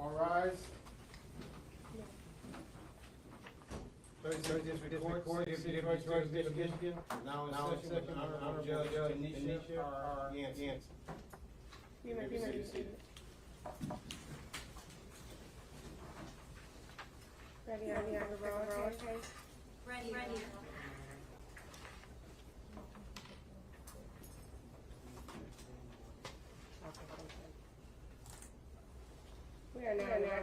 All rise. Judges report, City of Detroit, Michigan. Now in session with Honorable Judge Tanisha R. Yancey. You may be seated. Ready on the roll, okay?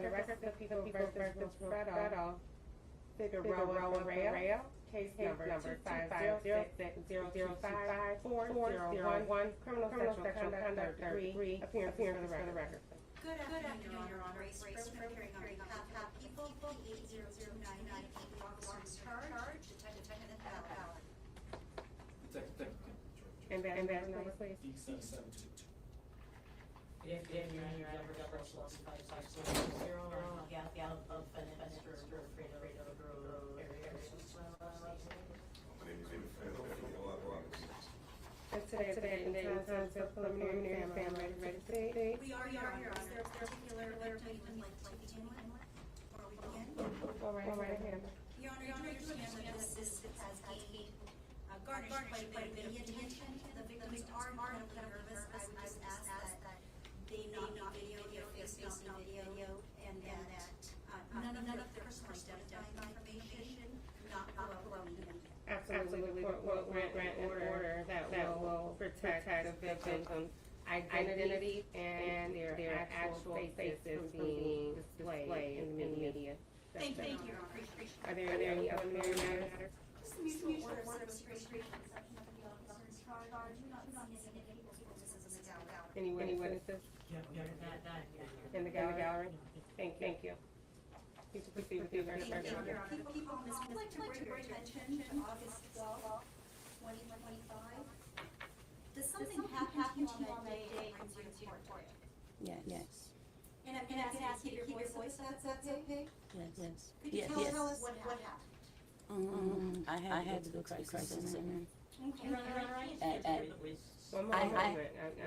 record the people versus Wilfredo Figueroa Berrios, case number 25060254011, criminal sexual conduct third degree, appearance for the record. Good afternoon, Your Honor. Grace appearing on behalf of people, 80299, officers charged, Detective Allen. And that number, please. Good afternoon, Your Honor. Reference 15600 on behalf of Mr. Wilfredo Berrios. My name is Wilfredo Figueroa Berrios. And today, in terms of preliminary family registry. We are, Your Honor. Is there a particular letter you would like to begin with? Or we begin? Go right ahead. Your Honor, you understand that this has gained garnished quite a bit of attention. The victims are incredibly nervous. I would just ask that they not video your face not video, and that none of their personal identifying information not go out in the media. Absolutely, court will grant an order that will protect the victim's identity and their actual faces being displayed in the media. Thank you, Your Honor. Appreciate it. Are there any other matters? Just mutual order of registration, section of the officers charged. Do not see any people's witnesses in the gallery. Any witnesses in the gallery? Thank you. You can proceed with your Thank you, Your version. Honor. People on this, I'd like to bring your attention to August 12th, 2025. Does something happen to you on that day that brings you to court? Yes. And I'm gonna ask you to keep your voice up, that's okay? Yes. Could you tell us what happened? I had to go to crisis center. Okay. One moment. I'm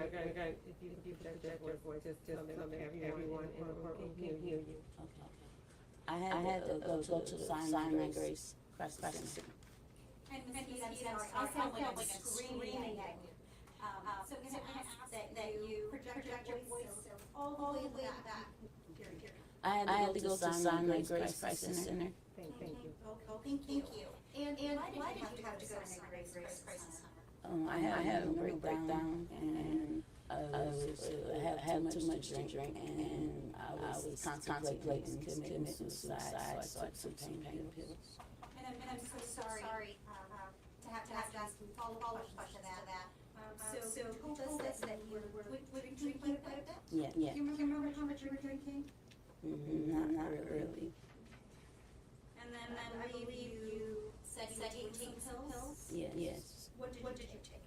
gonna, if you could adjust your voice, just so that everyone in the courtroom can hear you. Okay. I had to go to Sinai Grace Hospital. And Ms. Heath, I'm sorry, I sound like I'm screaming at you. So I'm gonna ask that you project your voice all the way back. I had to go to Sinai Grace Crisis Center. Thank you. Thank you. And why did you have to go to Sinai Grace Crisis Center? I had a breakdown and I had too much drink and I was contemplating committing suicide, so I took some pain pills. And I'm so sorry to have to ask you follow-up questions to that. So you told us that you were drinking quite a bit? Yeah. Do you remember how much you were drinking? Not really. And then I believe you said you were taking pills? Yes. What did you take?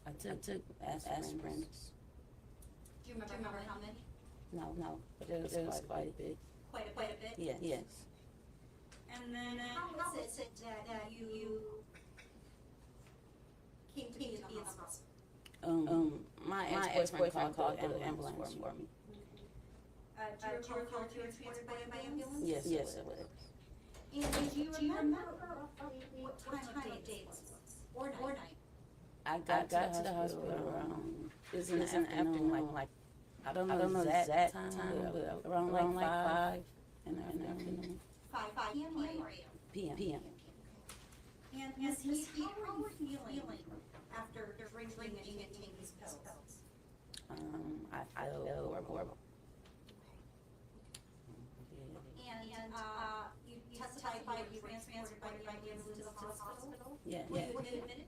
I took aspirin. Do you remember how many? No, but it was quite a bit. Quite a bit? Yes. And then how is it that you came to be in the hospital? My ex-boyfriend called the ambulance for me. Do you recall you were transported by ambulance? Yes, it was. And do you remember what time of day it was? Or night? I got to the hospital around, it was in the afternoon, like, I don't know exact time, but around like 5 in the afternoon. 5 p.m. or 8 PM. And Ms. Heath, how were you feeling after drinking and taking these pills? I felt horrible. And you testified you were transported by ambulance to the hospital? Yeah. Were you admitted?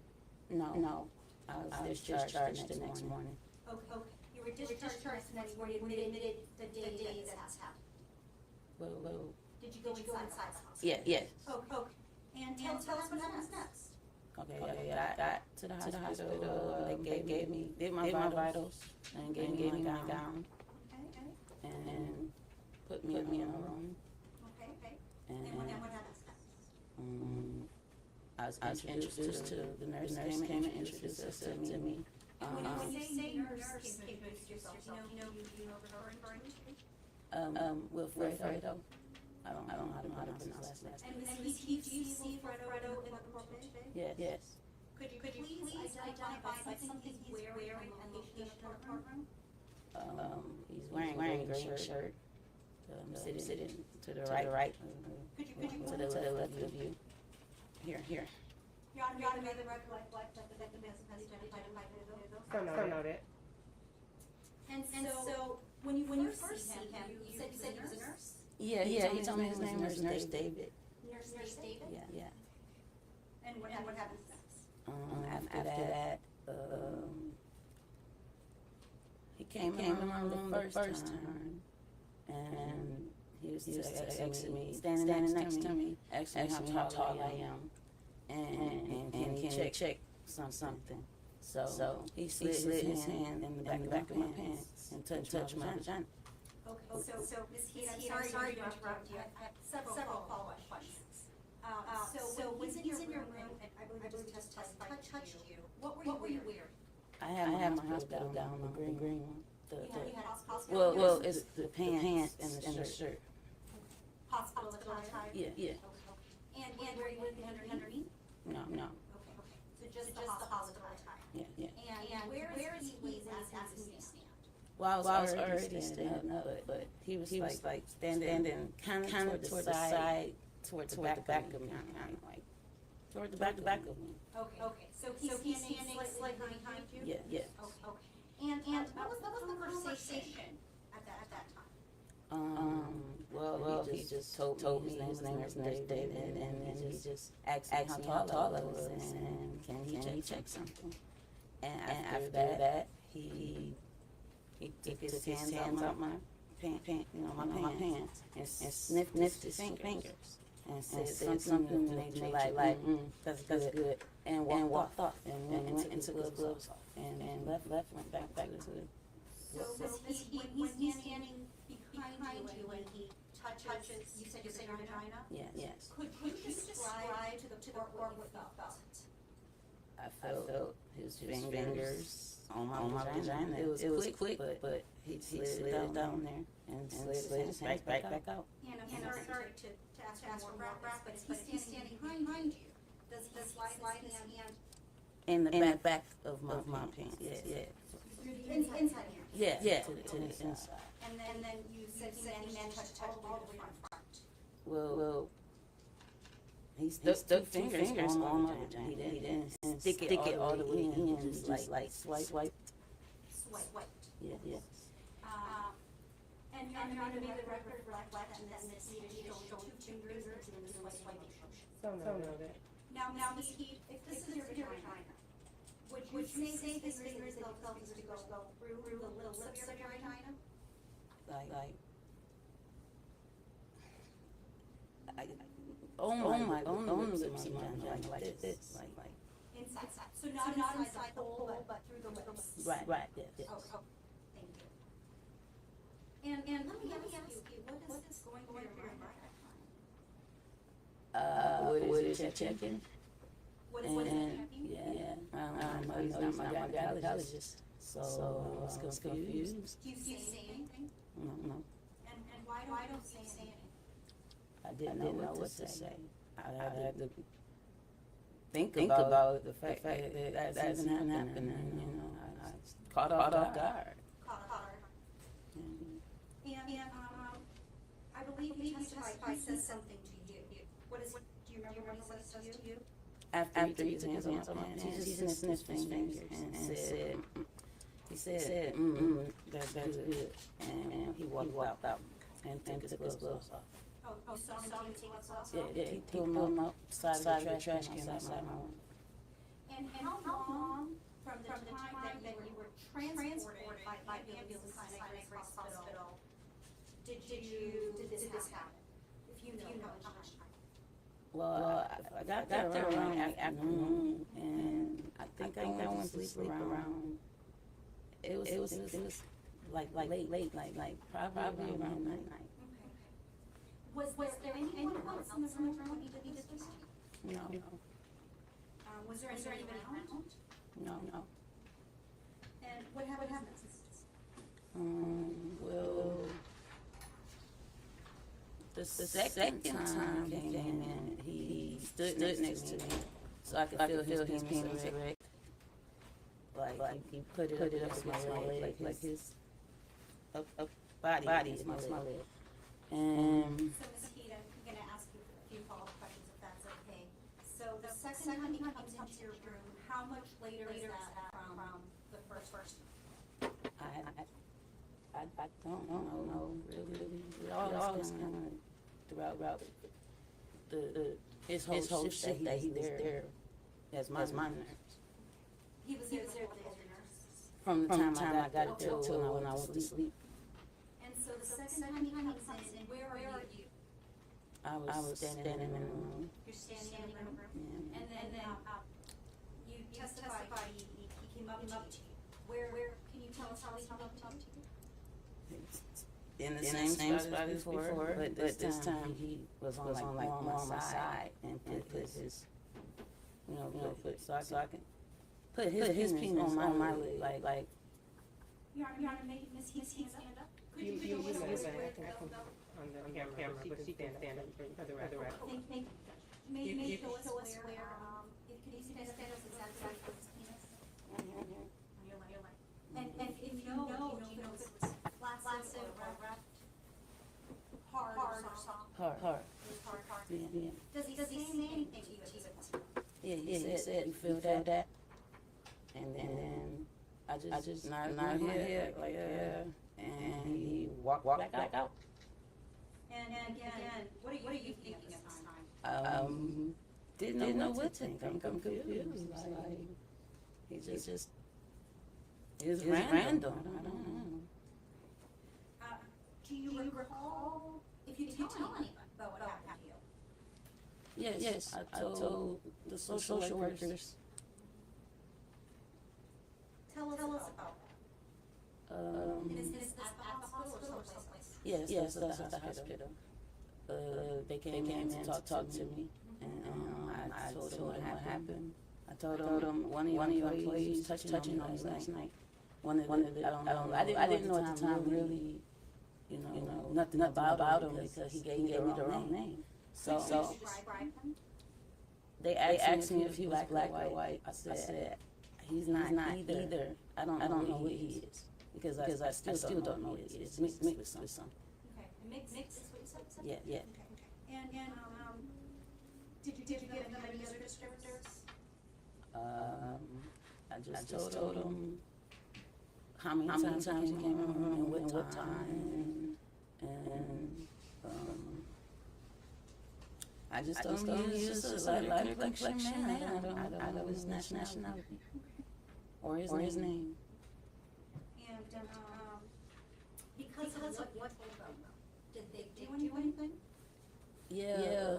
No, I was discharged the next morning. Okay. You were discharged the next morning, were you admitted the day that this happened? Well, Did you go inside the hospital? yes. Okay. And tell us what happens next. Okay, I got to the hospital, they gave me, did my vitals, and gave me my gown, Okay. and put me in a room. Okay. And And what happens next? I was introduced to the nurse came and introduced us to me. When you say nurse came to introduce yourself, you know what we're referring to? Wilfredo. I don't know how to pronounce his last name. And Ms. Heath, do you see Wilfredo in the courtroom today? Yes. Could you please identify something he's wearing on the courtroom? He's wearing a green shirt. Sitting to the right. Could you To the left of you. Here. Your Honor, may the record reflect that the victim has identified by So noted. And so, when you first see him, you said he was a nurse? Yeah, he told me his name was Nurse David. Nurse David? Yeah. And what happened next? After that, he came in my room the first time, and he was texting me, standing next to me, asking me how tall I am, and can he check something. So he slid his hand in the back of my pants and touched my vagina. Okay, so Ms. Heath, I'm sorry to interrupt you. I have several follow-up questions. So when he's in your room, and I believe it was touched you, what were you wearing? I had my hospital down, the green one. You had hospital? Well, it's the pants and the shirt. Hospital attire? Yeah. Okay. And were you wearing underneath? No. Okay. So just the hospital attire? Yeah. And where is he when he's asking you to stand? Well, I was already standing up, but he was like standing kind of toward the side, toward the back of me, kind of like toward the back of me. Okay. So he's standing slightly behind you? Yeah. Okay. And what was the conversation at that time? Well, he just told me his name was Nurse David, and then he just asked me how tall I was, and can he check something? And after that, he took his hands out my pants, and sniffed his fingers, and said something to nature like, that's good, and walked off, and went and took his gloves off, and went back to the. So when he's standing behind you and he touches, you said your vagina? Yes. Could you describe to the court what you felt? I felt his fingers on my vagina. It was quick, but he slid it down there and slid his hands back out. And I'm sorry to ask more about this, but he's standing behind you. Does he slide his hand? In the back of my pants. Yeah. Through the inside hand? Yeah, to the inside. And then you said he managed to touch all the way front. Well, he stuck two fingers on my vagina. He didn't stick it all the way in, just like swipe. Yeah. And you're going to be the record reflect that Ms. Heath showed two fingers into this swipe motion. So noted. Now, Ms. Heath, if this is your vagina, would you say these fingers that felt as to go through the little lips of your vagina? On the lips of my vagina, like this, like. Inside. So not inside the hole, but through the lips. Right, yes. Oh, thank you. And let me ask you, what is going through your mind at that time? What is it checking? What is it checking? Yeah. He's not my gynecologist, so I was confused. Do you say anything? No. And why don't you say anything? I didn't know what to say. I had to think about the fact that that's even happening. I caught off guard. And I believe he testified, he says something to you. Do you remember what he says to you? After he took his hands on my pants, he sniffed his fingers and said, that's good. And he walked out and took his gloves off. Oh, so him take his gloves off? Yeah, he pulled them outside the trash can outside my room. And how long from the time that you were transported by ambulance to Sinai Grace Hospital did this happen? If you know how much time? Well, I got there around afternoon, and I think I went to sleep around. It was like late, like probably around midnight. Was there anyone else in the room when he did this? No. Was there anyone around? No. And what happened? Well, the second time he came in, he stood next to me, so I could feel his penis erect. Like he put it up against my leg, like his body is my leg. And So, Ms. Heath, I'm going to ask you a few follow-up questions, if that's okay. So, the second time he comes into your room, how much later is that from the first? I don't know, really. We all kind of throughout his whole shift that he was there as my nurse. He was there as a nurse. From the time I got there till when I went to sleep. And so the second time he comes in, and where are you? I was standing in the room. You're standing in the room? Yeah. And then, you testified he came up to you. Where, can you tell us how he came up to you? In the same spot as before, but this time he was on more on my side and put his, so I can put his penis on my leg, like. Your Honor, making Miss Heath stand up? Could you You whisper I where think I can on the camera, but she can stand up for the record. May you show us where, if could you stand up exactly for his penis? On your leg. And if you know if it was flaccid or wrapped, hard or soft? Hard. It was hard. Yeah. Does he say anything to you? Yeah, he said, you feel that? And then I just nodded my head, like, yeah. And he walked back out. And again, what are you thinking at this time? Didn't know what to think. I'm confused. Like, he just it was random. I don't know. Do you recall if you tell anyone about what happened to you? Yes, I told the social workers. Tell us about that. Is this at the hospital or someplace? Yes, that's at the hospital. They came in to talk to me, and I told them what happened. I told them one of your employees touching on me last night. I didn't know at the time really, nothing about him because he gave me the wrong name. So Describe him. they asked me if he was black or white. I said he's not either. I don't know who he is because I still don't know what he is. Mixed with some. Okay, mix is what you said? Yeah. Okay. And, did you give him any other descriptors? I just told him how many times he came in the room and what time, and I just told him he was a lighter complexion man. I don't know his nationality or his name. And, because of what told them, did they do anything? Yeah.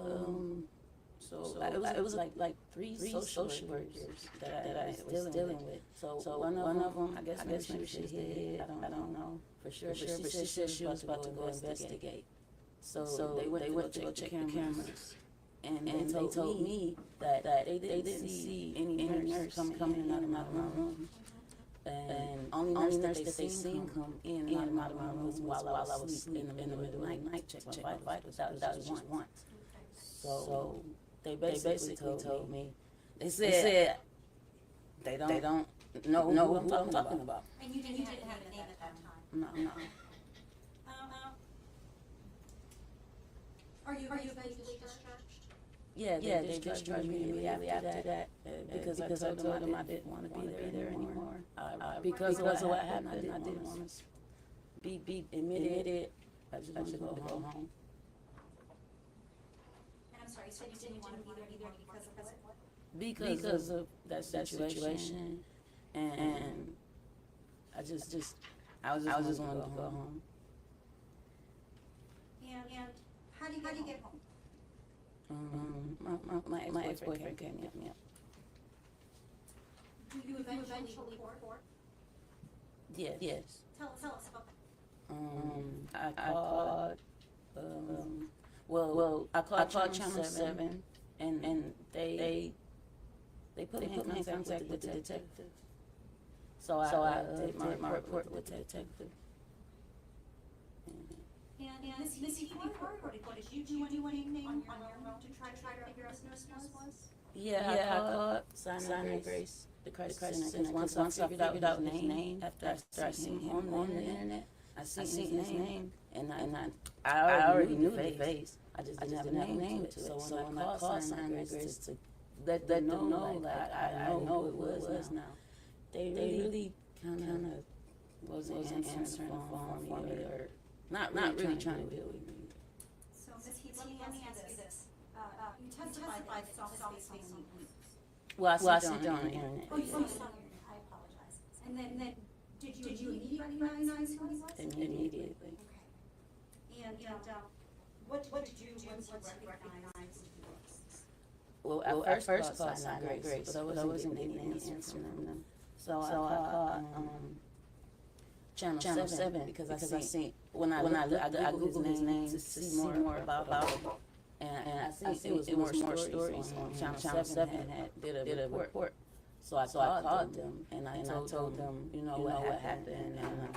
So it was like three social workers that I was dealing with. So one of them, I guess maybe she hid. I don't know for sure. But she said she was about to go investigate. So they went to go check the cameras, and they told me that they didn't see any nurse coming in and out of my room. And only nurse that they seen come in and out of my room was while I was asleep in the middle of the night, check my vitals. That was just once. So they basically told me, they said they don't know who I'm talking about. And you didn't have a name at that time? No. Are you eventually discharged? Yeah, they discharged me immediately after that because I told them I didn't want to be there anymore. Because of what happened, I didn't want to be admitted. I just wanted to go home. And I'm sorry, you said you didn't want to be there anymore because of what? Because of that situation, and I just wanted to go home. And how do you get home? My ex-boyfriend came to me up. Do you eventually report? Yes. Tell us about that. I called. I called Channel 7, and they put me in contact with the detective. So I did my report with the detective. And Missy, before you reported, did you do anything on your own to try to figure out who this was? Yeah, I called Sinai Grace, the Christ Center. Once I figured out his name, after I seen him on the internet, I seen his name, and I already knew the face. I just didn't have a name to it. So when I called Sinai Grace to let them know, like I know who it was now, they really kind of wasn't answering the phone for me or not really trying to deal with me. So, Ms. Heath, let me ask you this. You testified that you saw his face on the news. Well, I see it on the internet. Oh, you saw it on the internet, I apologize. And then, did you immediately recognize who he was? Immediately. Okay. And, what did you do once you recognized who he was? Well, at first called Sinai Grace, but I wasn't getting any answer from them. So I called Channel 7 because I seen when I googled his name to see more about him. And I see it was more stories on Channel 7 had did a report. So I called them and I told them, you know, what happened and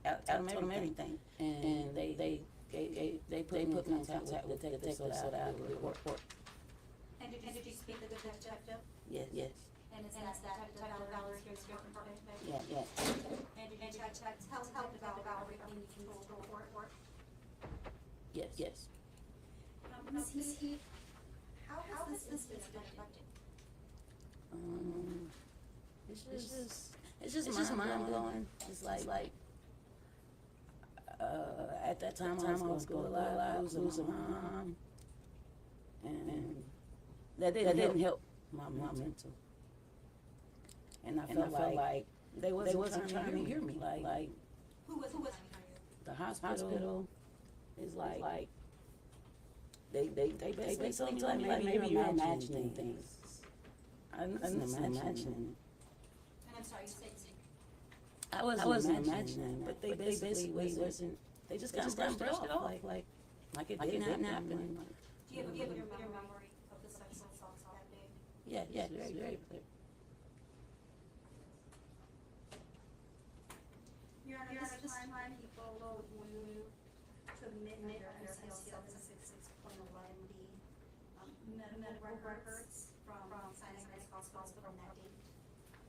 I told them everything. And they put me in contact with the detective so that I could report. And did you speak to the detective? Yes. And is that Detective Valerie here to report today? Yeah. And did you tell about everything you can report? Yes. Ms. Heath, how has this been affected? It's just mind blowing. It's like at that time I was going a lot, losing my mom, and that didn't help my mental. And I felt like they wasn't trying to hear me. Like Who was the hospital is like they basically told me like maybe you're imagining things. I'm imagining. And I'm sorry, you said. I wasn't imagining, but they basically wasn't. They just got brushed it off like it didn't happen. Do you have your memory of the sexual assault that day? Yeah, very clear. Your Honor, this time people will move to admit their MCL 766.11B medical records from Sinai Grace Hospital from that date.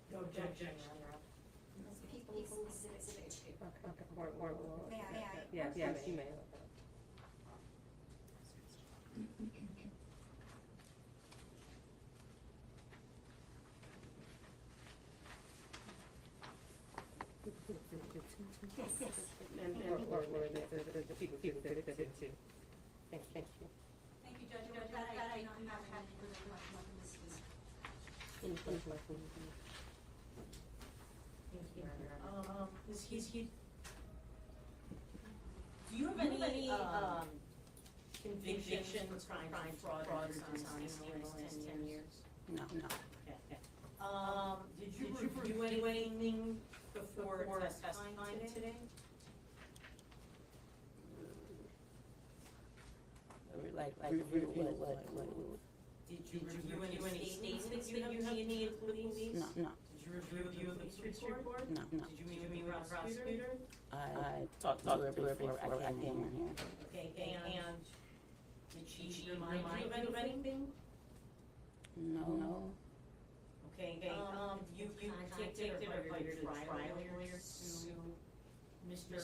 No objection, Your Honor. People's exhibit 2. Okay. May I? Yes, you may. Yes. And the people too. Thank you. Thank you, Judge. That I don't have really much on this week. Thank you, Your Honor. Ms. Heath, do you have any convictions, crime, fraud, or dishonesty in the last 10 years? No. Did you do anything before testifying today? Like what? Did you review any statements that you have made with police? No. Did you review the police report? No. Did you meet with the prosecutor? I talked to her before I came in here. Okay, and did she remind you of anything? No. Okay, you contacted or hired a trial lawyer to Mr.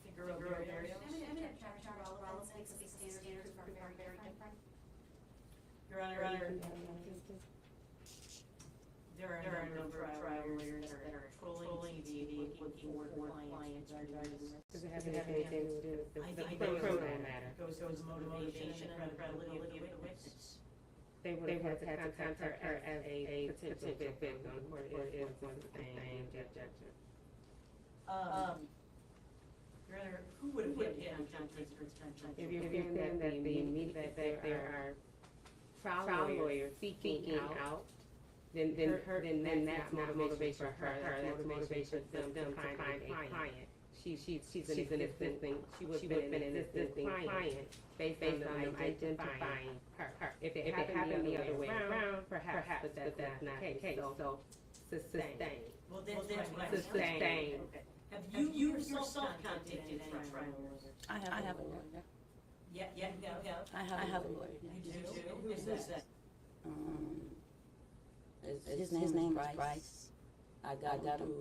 Figueroa Berrios? I'm going to object to all relevance of these standards are very different. Your Honor, there are a number of trial lawyers that are trolling TV, looking for clients. Does it have anything to do with the criminal matter? Goes motivation and credibility of the witness. They would have had to contact her as a potential victim or is one thing objection. Your Honor, who would have hit him, John Taser's attention? If you're feeling that there are trial lawyers speaking out, then that's not motivation for her. That's motivation for them to find a client. She's an existing. She would have been an existing client based on them identifying her. If it happened the other way around, perhaps, but that's not the case. So sustain. Well, that's what I was Sustain. saying. Have you yourself contacted any trial lawyers? I have a lawyer. Yeah, I have a lawyer. You do? Who is that? His name is Bryce. I got him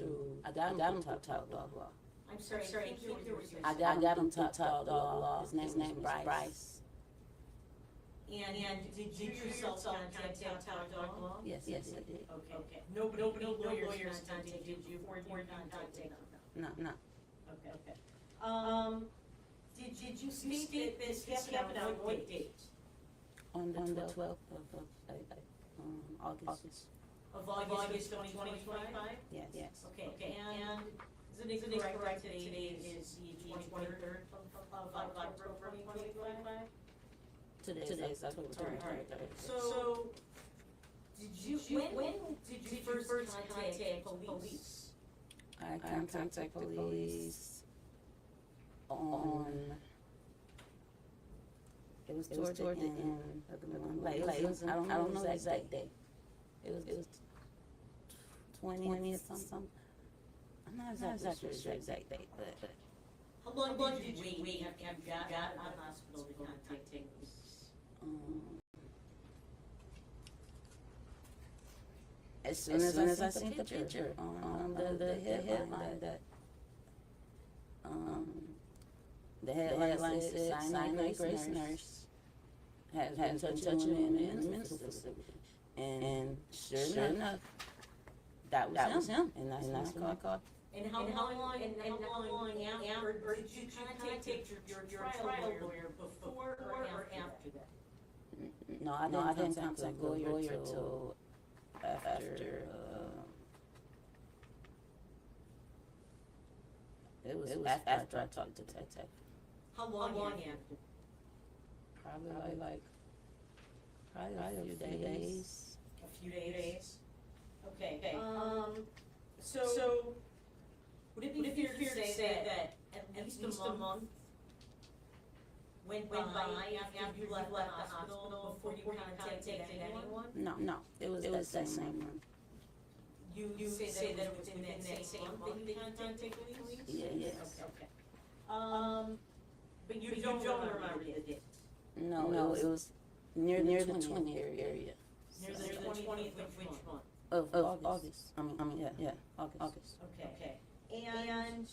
to Top Dog Law. I'm sorry, I can't hear what you're saying. I got him to Top Dog Law. His name is Bryce. And did you yourself contact Law? Yes, I did. Okay. No lawyers contacted you before you contacted them? No. Okay. Did you state that this happened on what date? On the 12th of August. Of August 2025? Yes. Okay, and isn't it correct that today is the 23rd of October 2025? Today is October 23rd. So, when did you first contact police? I contacted police on, it was toward the end of the month. Like, I don't know the exact date. It was 20th something. I'm not exactly sure the exact date, but. How long did you wait after you got out of the hospital to contact police? As soon as I seen the picture on the headline that, the headline said Sinai Grace nurse has been touching women in the mental facility. And sure enough, that was him. And that's when I called. And how long after did you contact your trial lawyer before or after that? No, I didn't contact the lawyer till after, it was after I talked to Ted. How long after? Probably a few days. A few days? Okay. So, would it be fair to say that at least a month went by after you left the hospital before you contacted anyone? No, it was that same month. You say that it was within that same month that you contacted police? Yes. Okay. But you don't remember the date? No, it was near the 20th area. Near the 20th of which month? Of August. I mean, yeah, August. Okay. And,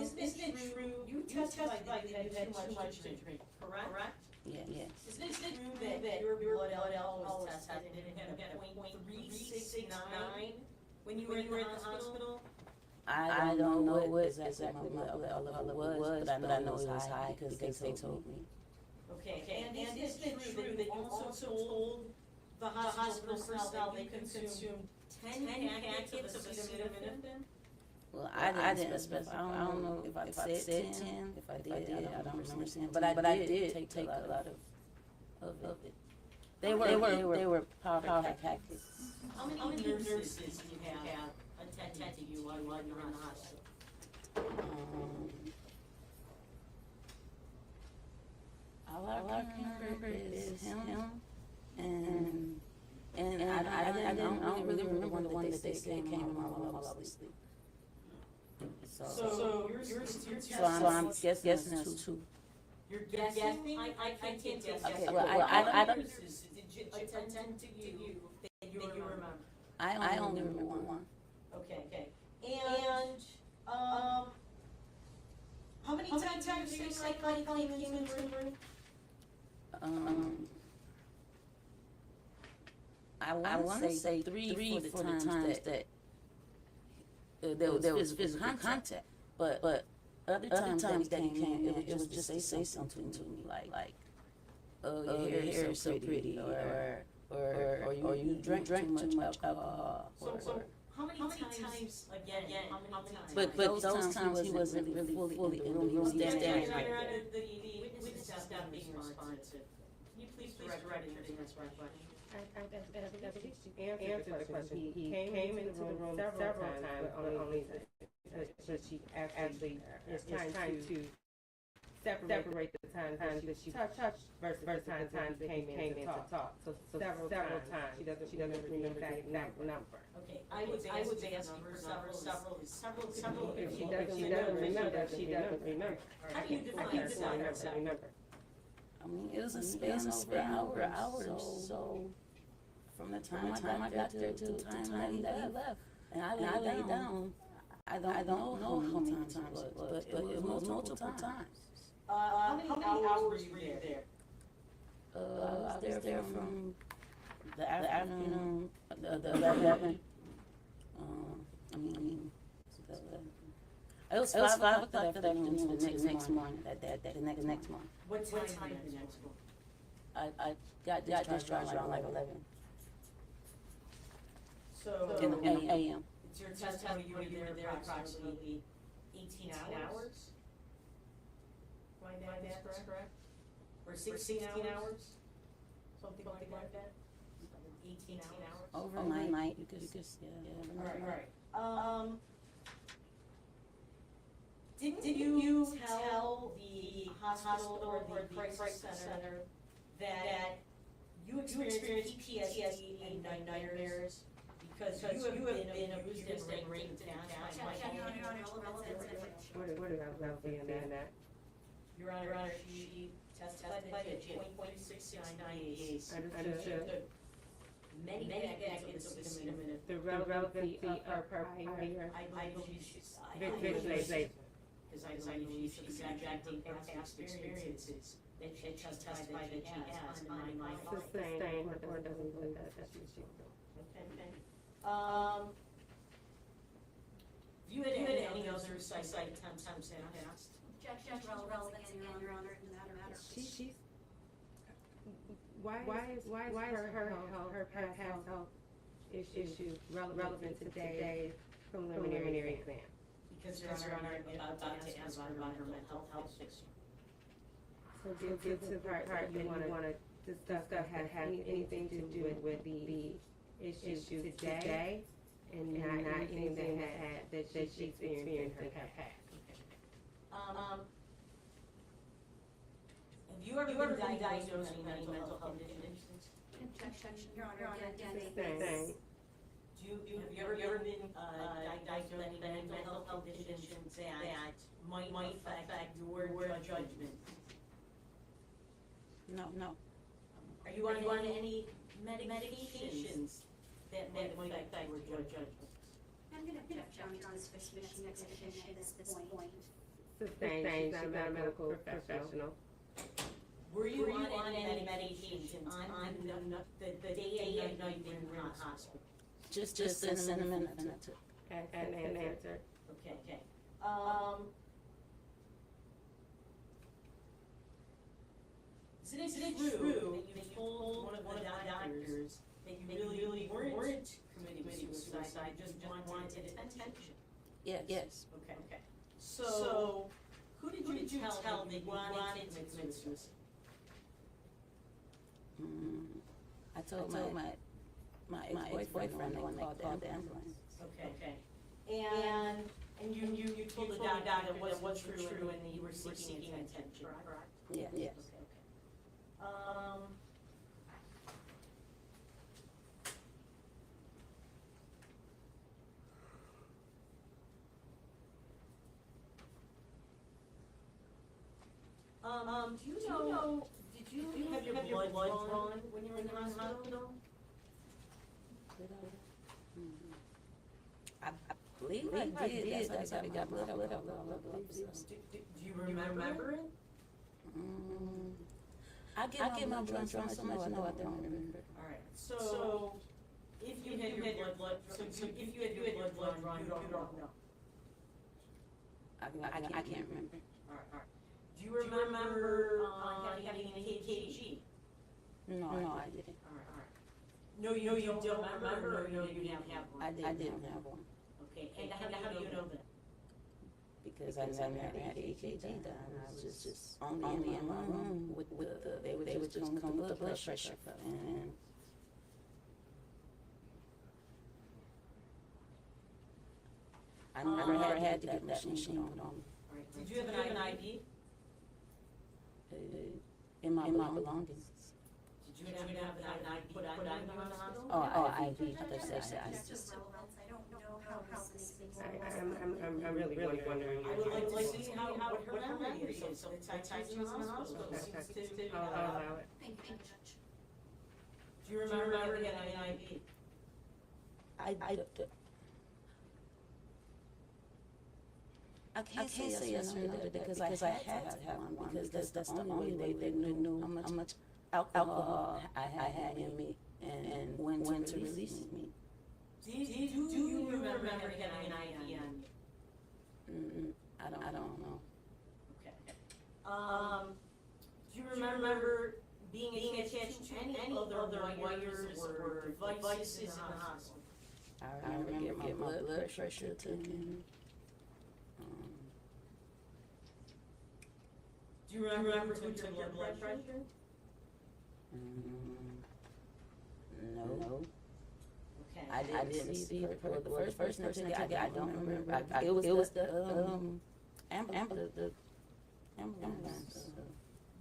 isn't it true, you testified that you had too much to drink, correct? Yes. Isn't it true that your blood alcohol was tested and had a .369 when you were in the hospital? I don't know what exactly my level was, but I know it was high because they told me. Okay, and isn't it true that you also told the hospital personnel they consumed 10 packets of acetaminophen? Well, I didn't specify. I don't know if I said 10. If I did, I don't remember saying. But I did take a lot of it. They were powder packets. How many nurses do you have attended to you while you were in the hospital? All I can remember is him, and I don't really remember the one that they said came on while I was asleep. So I'm guessing it's two. You're guessing? I can't guess. Okay, well, I don't. Did you attend to you that you remember? I only remember one. Okay. And, how many times did you say came into the room? I want to say three for the times that there was physical contact, but other times that he came, it was just to say something to me, like, oh, your hair is so pretty, or you drank too much alcohol. So how many times, again, how many times? But those times he wasn't really fully in the room, he was standing right there. The witness is not being responsive. Can you please direct this question? I believe she answered the question. He came into the room several times, but only but she actually is trying to separate the times that she touched versus the times that came in to talk. So several times. She doesn't remember the exact number. Okay, I would say several. If she doesn't remember, she doesn't remember. How do you define remember? I mean, it was a span of an hour or so. From the time I got there to the time that he left. And I laid down. I don't know how many times it was, but it was multiple times. How many hours were you there? I was there from the afternoon, the 11. It was 5 o'clock that afternoon to the next morning. The next morning. What time the next one? I got discharged around like 11 So. in the a.m. It's your testimony you were there approximately 18 hours? My math is correct? Or 16 hours? Something like that? 18 hours? Overnight, you could yeah. Alright. Didn't you tell the hospital or the crisis center that you experienced PTSD and nightmares because you have been abused and raped down by What did I be in that? Your Honor, she testified that she had 0.69 Understood. many decades of commitment. The relevancy of her prior I believe she's, victimization. because I believe she's projecting past experiences that she testified that she has on my file. Sustained or doesn't believe that she. Okay. You had any other suicide attempts in the past? Objection to relevancy, Your Honor, in that matter. She's. Why is her past health issues relevant to today's preliminary exam? Because Your Honor, I'm about to answer about her mental health issue. So get to the part that you wanna discuss that has anything to do with the issue today and not anything that she experienced in her past. Have you ever been diagnosed with any mental health conditions? Objection, Your Honor, again. Thing. Have you ever been diagnosed with any mental health conditions that might affect your judgment? No. Are you on any medications that might affect your judgment? I'm going to object, Your Honor, to this suspicion at this point. Sustained, she's not a medical professional. Were you on any medications on the day and night when you were in the hospital? Just in a minute. And answer. Okay. Is it true that you told one of the doctors that you really weren't committing suicide, you just wanted attention? Yes. Okay. So, who did you tell that you wanted to commit suicide? I told my ex-boyfriend the one that called the ambulance. Okay. And you told the doctor that was true and that you were seeking attention, correct? Yes. Okay. Do you know, did you have your blood drawn when you were in the hospital? I believe I did. That's how we got blood out. Do you remember it? I get my blood drawn so much I know I don't remember. Alright, so if you had your blood drawn, you don't know. I can't remember. Alright. Do you remember having an EKG? No, I didn't. Alright. No, you don't remember, or no, you didn't have one? I didn't have one. Okay, and how do you know that? Because I never had the EKG done. I was just only in my room with the they would just come with the blood pressure and I never had to get that machine on. Alright, did you have an ID? In my belongings. Did you have an ID put on you in the hospital? Oh, ID. That's It's just relevance. I don't know how this is. I'm really wondering. I would like to see what her memory is of the time she was in the hospital. Seems to I'll allow it. Thank you, Judge. Do you remember having an ID? I can't say yes or no because I had to have one because that's the only way they knew how much alcohol I had in me and when to release me. Do you remember having an IV on you? I don't know. Okay. Do you remember being attached to any other wires or devices in the hospital? I remember getting my blood pressure taken. Do you remember who took your blood pressure? No. Okay. I didn't see the first person that took it. I don't remember. It was the ambulance.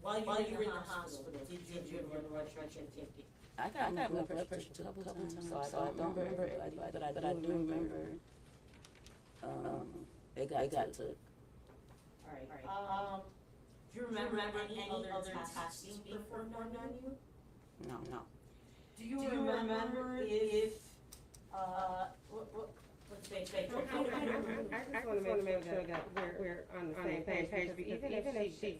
While you were in the hospital, did you have your blood pressure taken? I got my blood pressure took a couple times, so I don't remember it, but I do remember it got took. Alright, do you remember any other tests being performed on you? No. Do you remember if, let's say, I just wanna make sure that we're on the same page, because even if she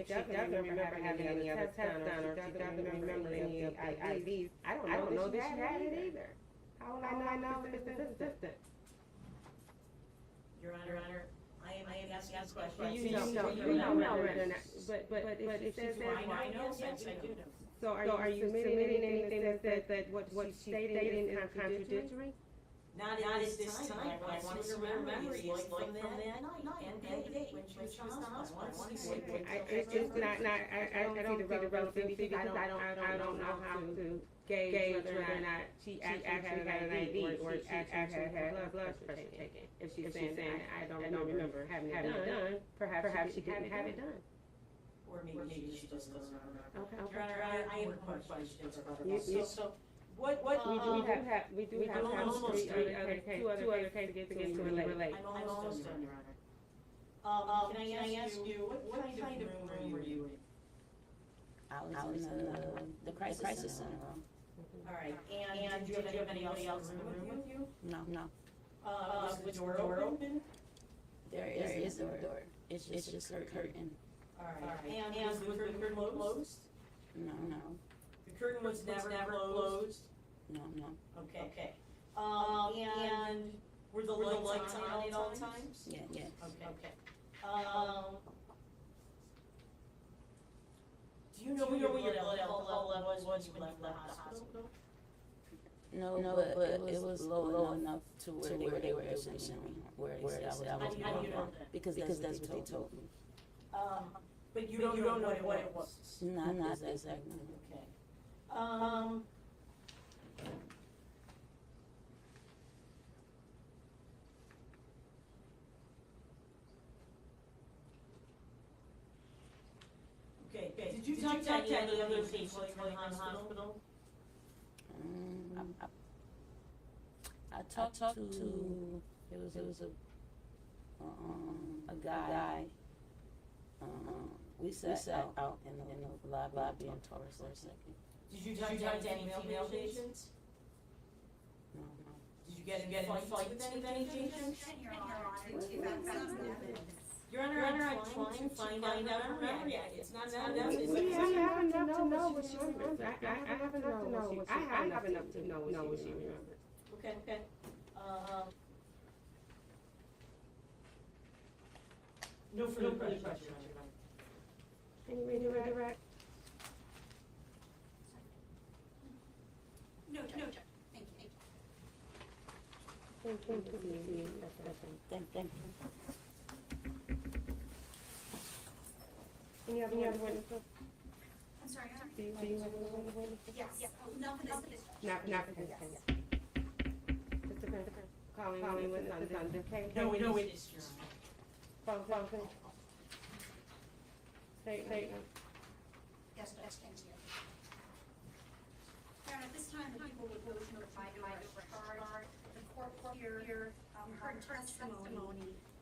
doesn't remember having any other tests done, or she doesn't remember any of the IVs, I don't know that she had it either. How will I know if it's consistent? Your Honor, I am asking this question. You know, but if it says that, I know, yes, I do know. so are you submitting anything that says that what she's stating is contradictory? Not at this time, I want to remember is like from that night, and the date when she was in the hospital. I want to see what. It's just not, I don't see the relevancy, because I don't know how to gauge whether or not she actually had an IV, or she actually had her blood pressure taken. If she's saying, I don't remember having it done, perhaps she didn't have it done. Or maybe she just doesn't remember. Okay. Your Honor, I have more questions about You- this. So, what, We do have two other cases to relate. I'm almost done, Your Honor. Can I ask you, what kind of room were you in? I was in the crisis center. All right, and do you have anybody else in the room with you? No. Was the door open? There is a door. It's just a curtain. All right, and was the curtain closed? No. The curtain was never closed? No. Okay. And were the lights on at all times? Yeah. Okay. Do you know what your blood alcohol level was when you left the hospital? No, but it was low enough to where they were able to send me, where they said I was How do you know that? because that's what they told me. But you don't know what it was? Not exactly. Okay. Okay, did you talk to any other patients in the hospital? I talked to it was a guy. We sat out in the lobby and talked for a second. Did you talk to any female patients? No. Did you get in fight with any patients? Your Honor, I'm trying to find out her memory. It's not evidence. I have enough to know what she remembers. I have enough to know what she remembers. Okay. No further questions, Your Honor. Can you redirect? No, Judge, thank you. Thank you. Any other witnesses? I'm sorry, Your Honor? Do you have any other witnesses? Yes, not for this case. Not for this case. Mr. Prince, calling witnesses on this case? No witness, Your Honor. Phone. Statement. Yes, thank you. Your Honor, at this time, the people would motion to apply to wascharged. The court here heard testimony,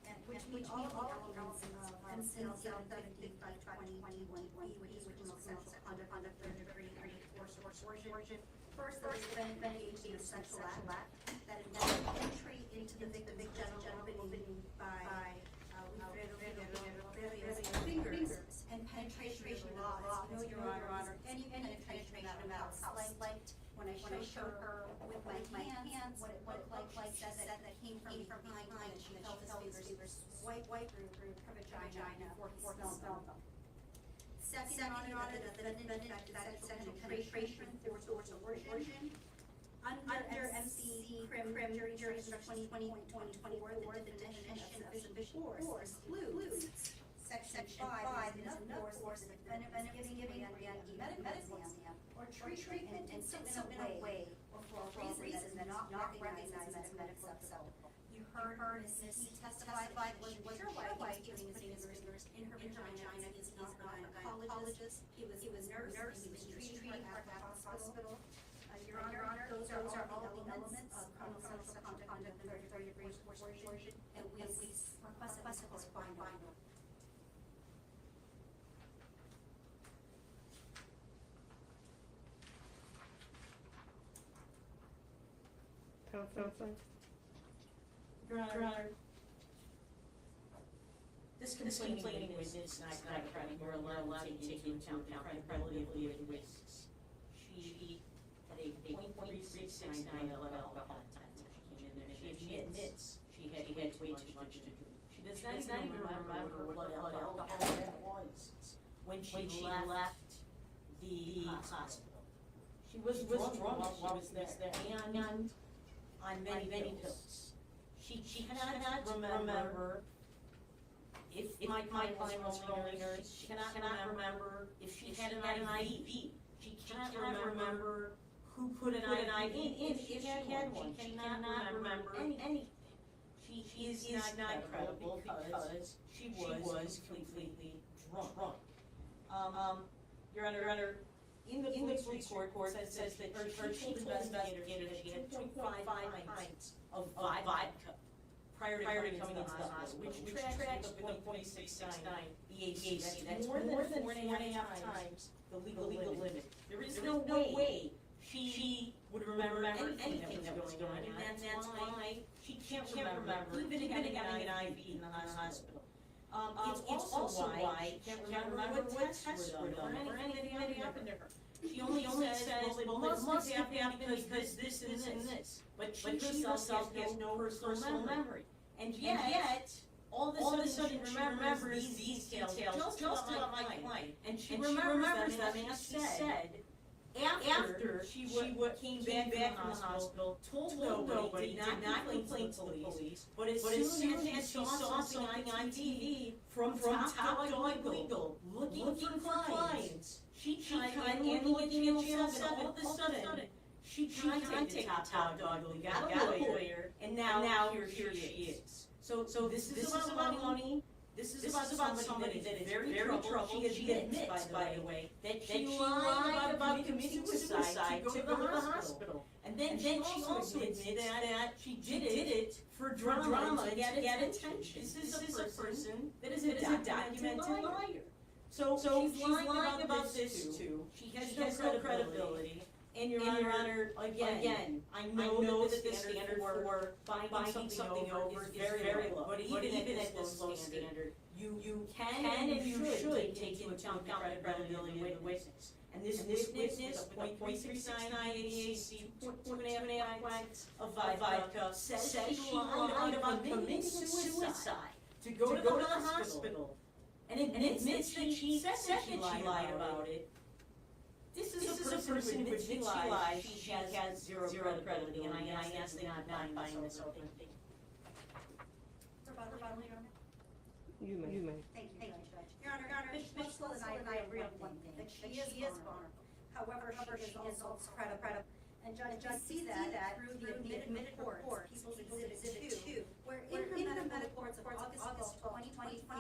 and which all elements of MCL 755-2021, which is sexual conduct, third degree, force or coercion. First, there was been engaged in a sexual act that involved entry into the victim's genital opening by Wilfredo Figueroa Berrios fingers and penetration laws. You know, Your Honor, any penetration about how slight, when I showed her with my hands, what it looked like said that came from behind, and she felt his fingers wipe through her vagina before he smelled them. Second on it, the defendant had sexual penetration towards abortion. Under MC Crim Jury Instruction 20.24, the definition of sufficient force includes Section 5 is enough force the defendant was giving a medical exam or treatment in some way or for a reason that is not recognized as medical acceptable. You heard Ms. testified was sure why he was putting his fingers in her vagina. He's not a gynecologist. He was a nurse. He was treating her at the hospital. Your Honor, those are all the elements of criminal sexual conduct in the third-degree abortion, and we request that this court find no. Counsel. Your Honor, this complaining witness, not we're allowed to take into account the credibility of the witness. She had a .369 level alcohol content. She came in there, she admits she had way too much to drink. She does not even remember what alcohol was when she left the hospital. She was drunk while she was there, and on many pills. She cannot remember if my client was rolling her. She cannot remember if she had an IV. She cannot remember who put an IV in if she had one. She cannot remember anything. She is not credible because she was completely drunk. Your Honor, in the police report says that her told investigator that she had 2.5 pints of vodka prior to coming into the hospital, which tracks with the .369 BAC. That's more than 4.5 times the legal limit. There is no way she would remember anything that was going on, and that's why she can't remember even having an IV in the hospital. It's also why she can't remember what tests were done or anything that happened to her. She only says, well, it must have happened because this and this. But she herself has no personal memory. And yet, all of a sudden she remembers these details just about my client. And she remembers them, and she said, after she came back from the hospital, told nobody, did not complain to the police, but as soon as she saw something on TV from Top Dog Legal, looking for clients, she tried and looking at Channel 7, all of a sudden, she contacted Top Dog Legal, got a lawyer, and now here she is. So this is about money. This is about somebody that is very troubled. She admits, by the way, that she lied about committing suicide to go to the hospital. And then she also admits that she did it for drama to get attention. This is a person that is a documented liar. So she's lying about this too. She has no credibility. And Your Honor, again, I know that the standard for finding something over is very low. But even at this low standard, you can and you should take into account the credibility of the witness. And this witness, .369 AAC, 2.5 pints of vodka, says she lied about committing suicide to go to the hospital. And admits that she said that she lied about it. This is a person who admits she lies. She has zero credibility, and I ask that not buying this whole thing. You may. Thank you, Judge. Your Honor, Ms. Full and I agree on one thing, that she is vulnerable. However, she is also credible. And Judge, see that through the admitted reports, People's Exhibit 2, where in her medical reports of August 2025,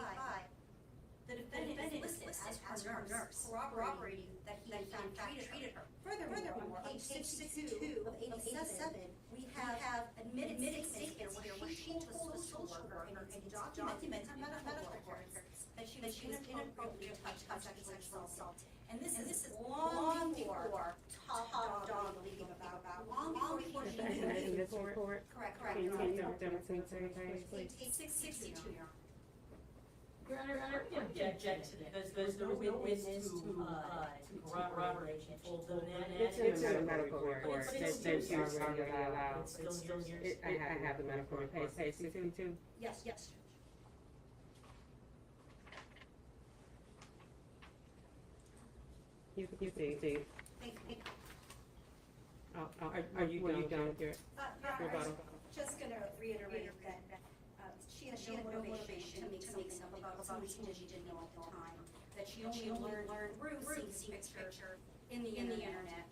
the defendant is listed as her nurse, corroborating that he in fact treated her. Furthermore, on page 62 of 87, we have admitted statements where she told a social worker in documented medical records that she was inappropriately touched by sexual assault. And this is long before Top Dog Legal about long before she In this report? Correct. Can you take them between 30 days, please? Page 62, Your Honor. Your Honor, I object to that, because there was no witness to corroborate, she told them that. It's in the medical report, But it's there's still already allowed. It's still yours. I have the medical report, page 62. Yes, yes. You see. Thank you. Are you done with your rebuttal? Just gonna reiterate that, she had no motivation to make something up about something she didn't know at the time. That she only learned through seeing this picture in the internet,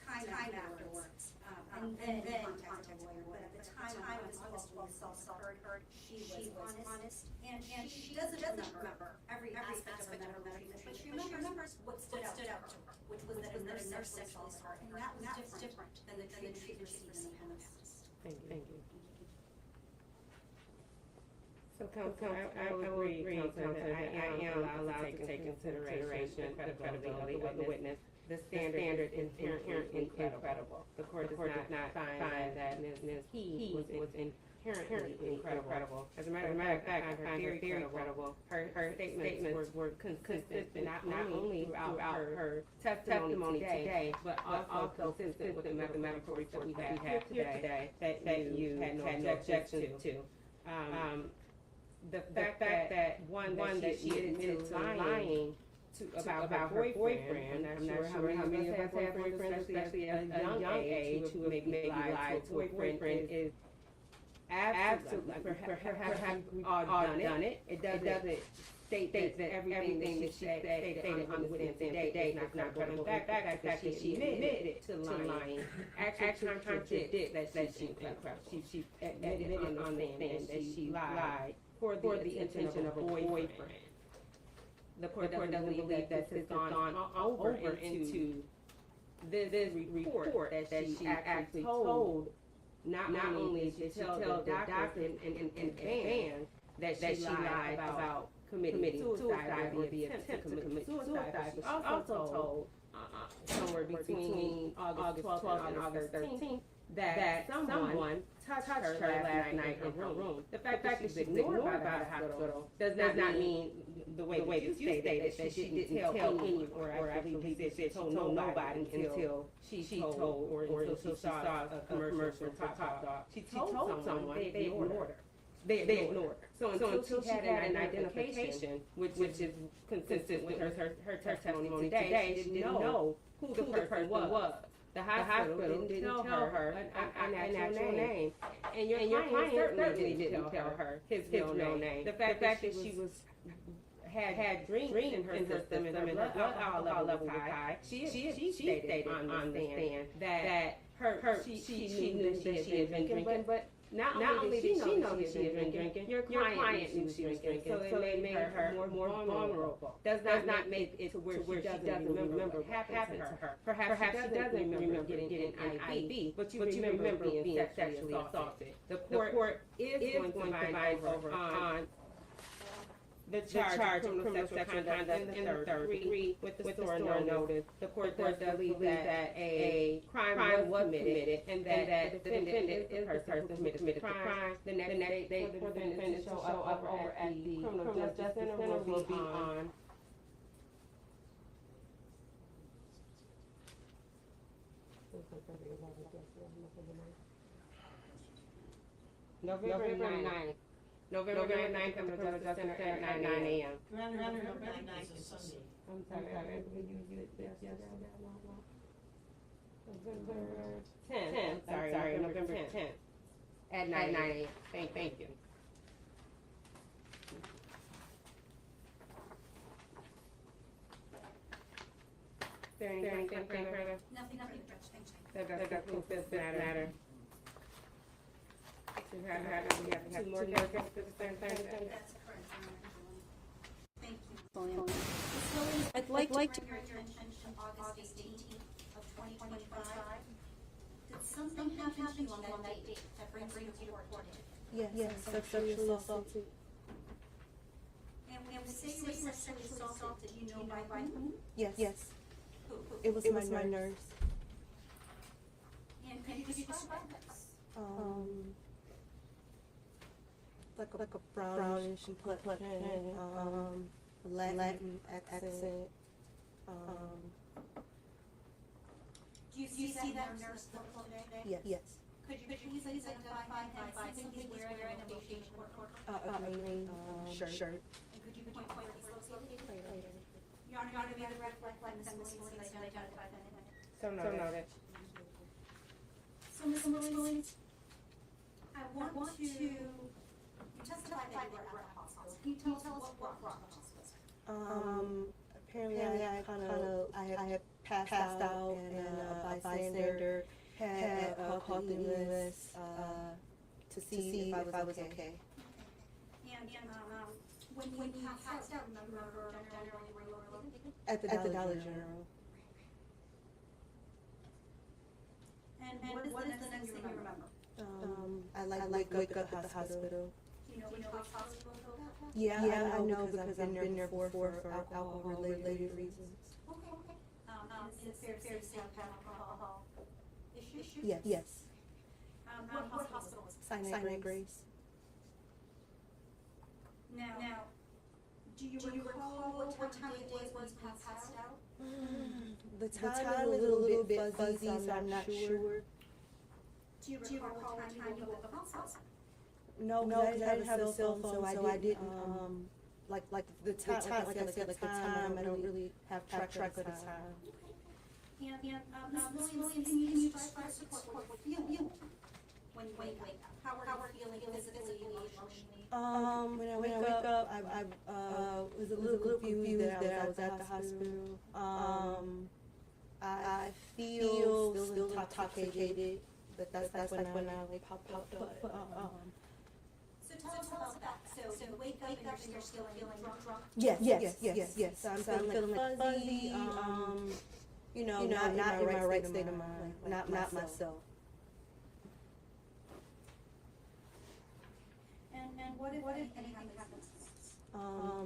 time afterwards. And then contacted a lawyer, but at the time when this assault occurred, she was honest. And she doesn't remember every aspect of her medical treatment, but she remembers what stood out to her, which was that a nurse sexually assaulted her, and that was different than the treatment she received in the past. Thank you. So counsel, I will agree, counsel, that I am allowed to take consideration the credibility of the witness. The standard is inherently incredible. The court does not find that Ms. He was inherently incredible. As a matter of fact, I find her very credible. Her statements were consistent, not only throughout her testimony today, but also consistent with the medical report we have here today that you had no objection to. The fact that one that she admitted to lying about her boyfriend. I'm not sure how many of us have boyfriends, especially at a young age, who maybe lied to a boyfriend is absolutely, perhaps we've all done it. It doesn't state that everything that she stated on the witness stand today is not credible. In fact, that she admitted to lying actually contradicted that she was incredible. She admitted on the stand that she lied for the intention of a boyfriend. The court doesn't believe that this has gone over into this report that she actually told. Not only did she tell the doctor in advance that she lied about committing suicide or the attempt to commit suicide, but she also told somewhere between August 12th and August 13th that someone touched her last night in her room. The fact that she's ignored by the hospital does not mean the way that you stated that she didn't tell anyone, or I believe that she told nobody until she told or until she saw a commercial for Top Dog. She told someone, they ignored her. They ignored her. So until she had an identification, which is consistent with her testimony today, she didn't know who the person was. The hospital didn't tell her an actual name. And your client certainly didn't tell her his real name. The fact that she had drinks in her system and her blood alcohol level was high, she stated on the stand that she knew that she had been drinking, but not only did she know that she had been drinking, your client knew she was drinking, so it made her more vulnerable. Does not make it to where she doesn't remember what happened to her. Perhaps she doesn't remember getting an IV, but you remember being sexually assaulted. The court is going to find over on the charge of criminal sexual conduct in the third degree with the store no notice. The court does believe that a crime was committed and that the defendant is the person who committed the crime. The next date for the defendant to show up over at the criminal justice center will be on November 9th. November 9th at the Criminal Justice Center at 9 a.m. November 9th is Sunday. I'm sorry, November 10th. Sorry, November 10th at 9 a.m. Thank you. Is there anything further? Nothing, Judge, thank you. That concludes this matter. We have two more cases to the same thing. That's correct. Thank you. I'd like to Bring your attention to August 18th of 2025. Did something happen to you on that date that brings you to court today? yes, sexually assaulted. And when we say you were sexually assaulted, do you know by whom? Yes, Who? it was my nurse. And could you describe this? like a brownish complexion, Latin accent. Do you see that nurse today? Yes. Could you please identify him by something he's wearing in a patient report? A green shirt. And could you point where he's located? Your Honor, to be the reflect like Miss Williams identified him. So noted. So Miss Williams, I want to, you testified that you were at the hospital. Can you tell us what brought you to the hospital? Apparently I had passed out and a bystander had called the EMS to see if I was okay. And when you passed out, remember generally where you were located? At the Dollar General. And what is the next thing you remember? I wake up at the hospital. Do you know which hospital you go to? Yeah, I know because I've been there before for alcohol-related reasons. Okay. Is it fair to say you have alcohol issues? Yes. What hospital was it? Sinai Grace. Now, do you recall what time of day was when you passed out? The time is a little bit fuzzy, so I'm not sure. Do you recall what time you woke up from hospital? No, I didn't have a cell phone, so I didn't, like the time, like I said, like the time, I don't really have track of the time. And, Ms. Williams, can you describe what you feel when you wake up? How are you feeling physically, emotionally? When I wake up, I was a little confused that I was at the hospital. I feel still intoxicated, but that's when I like popped up. So tell us about that. So you wake up and you're still feeling drunk? Yes. So I'm feeling like fuzzy, not in my right state of mind, not myself. And what if anything happens?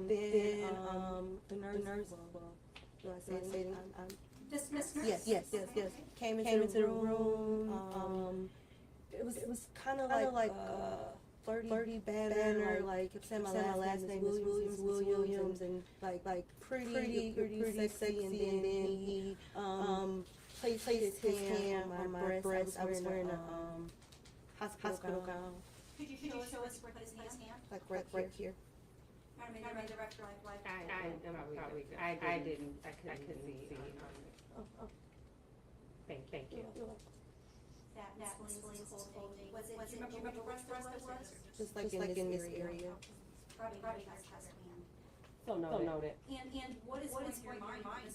Then the nurse, do I say it? Dismissed nurse? Yes. Came into the room. It was kind of like flirty banner, like kept saying my last name is Williams, and like pretty sexy, and then he placed his hand on my breast. I was wearing a hospital gown. Could you show us where his hand? Like right here. I mean, director, like. I couldn't see. Thank you. That Miss Williams was holding. Was it, do you remember what the rest of it was? Just like in this area. Probably has hand. So noted. And what is going through your mind when the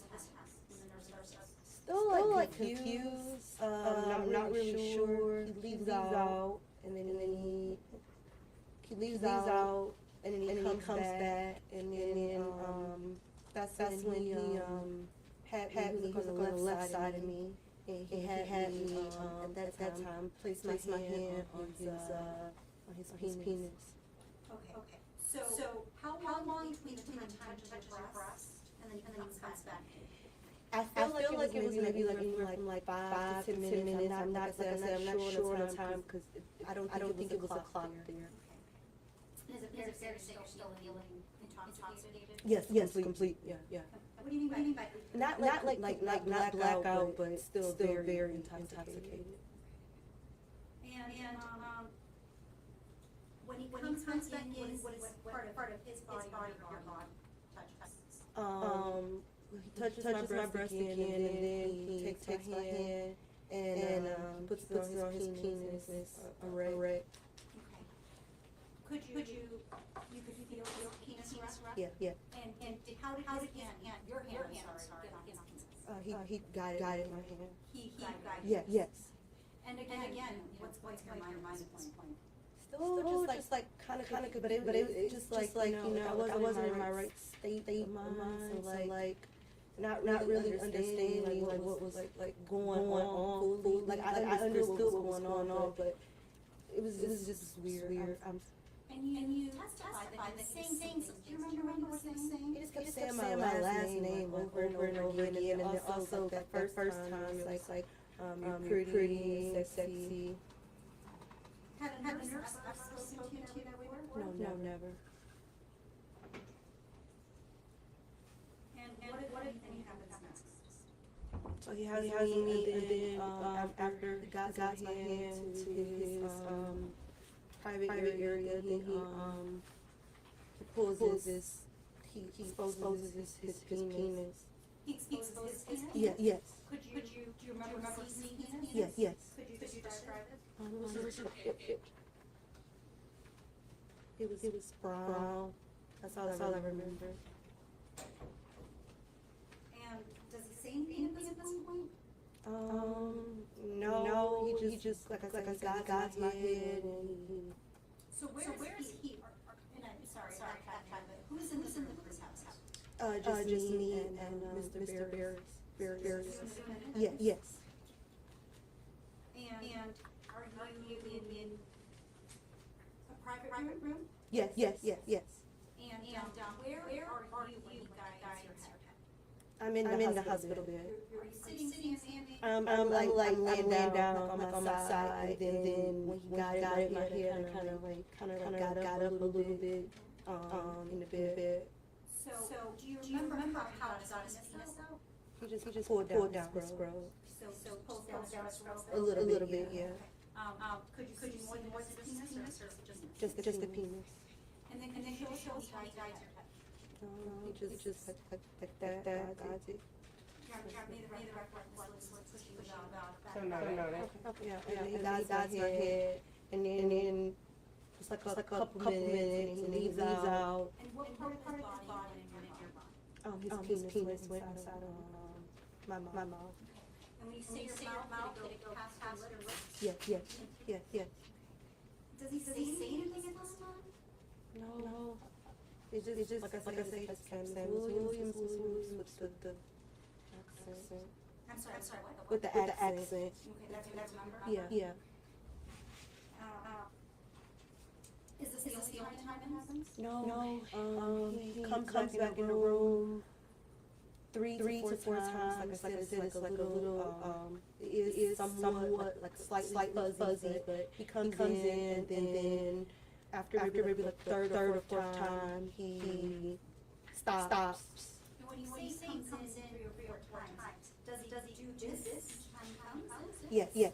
nurse does? Still like confused. I'm not really sure. He leaves out, and then he leaves out, and then he comes back, and then that's when he had me on the left side of me, and he had me at that time place my hand on his penis. Okay. So how long between the time you touch your breast and then he comes back? I feel like it was maybe like anywhere from like 5 to 10 minutes. I'm not sure on the time because I don't think it was a clock there. Is it fair to say you're still feeling intoxicated? Yes, complete. Yeah. What do you mean by? Not like blackout, but still very intoxicated. And when he comes back in, what is part of his body your body touches? He touches my breast again, and then he takes my hand and puts it on his penis, erect. Okay. Could you feel your penis erect? Yeah. And how did your hand get on his penis? He got it in my hand. He guided. Yes. And again, what's going through your mind at this point? Still just like kind of, but it was just like I wasn't in my right state of mind, so like not really understanding like what was like going on fully. Like I understood what was going on, but it was just weird. And you testified that he was saying things. Do you remember what he was saying? He just kept saying my last name over and over again, and then also that first time it was like you're pretty, sexy. Have the nurse spoken to you that we were? whatever. And what if anything happens next? So he has me, and then after God got my hand to his private area, then he pulls his he exposes his penis. He exposed his hand? Yes. Could you, do you remember seeing his hand? Yes. Could you describe it? It was brown. That's all I remember. And does he say anything at this point? No, he just like I said, he got my head, and he. So where is he? And I'm sorry, but who's in the house? Just me and Mr. Berrios. Yes. And are you in a private room? Yes. And where are you when you guys are at? I'm in the hospital bed. Are you sitting, standing? I'm laying down on my side, and then when he got in my head, I kind of got up a little bit in the bed. So do you remember how he got his penis out? He just pulled down his scroll. So pulls down his scroll? A little bit, yeah. Could you see more than his penis or Just the penis. And then can you show us how he got your head? He just like that. Got it. May the record was pushing about So no. Yeah, and then he got my head, and then it's like a couple minutes, and then he leaves out. And what part of the body went in your body? His penis went inside of my mouth. And when you say your mouth, did it go past your lips? Yes. Does he say anything at this time? No. It's just like I say, just Sam Williams with the accent. I'm sorry, what? With the accent. Okay, that's number? Yeah. Is this the only time it happens? No. He comes back in the room three to four times. Like I said, it's like a little, it is somewhat like slightly fuzzy, but he comes in, and then after maybe like third or fourth time, he stops. And when you say he comes in 3 or 4 times, does he do this each time he comes? Yes. Okay.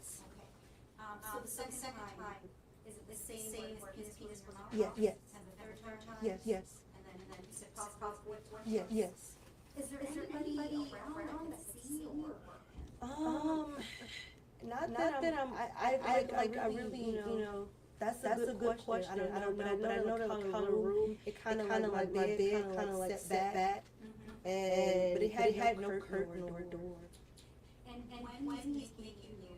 So the second time, is it the same where his penis was out? Yes. And the third time? Yes. And then you said possible fourth time? Yes. Is there anybody around that sees or? Not that I really, that's a good question. I don't know, but I know the color room, it kind of like my bed kind of like set back, and but it had no curtain or door. And when he's making you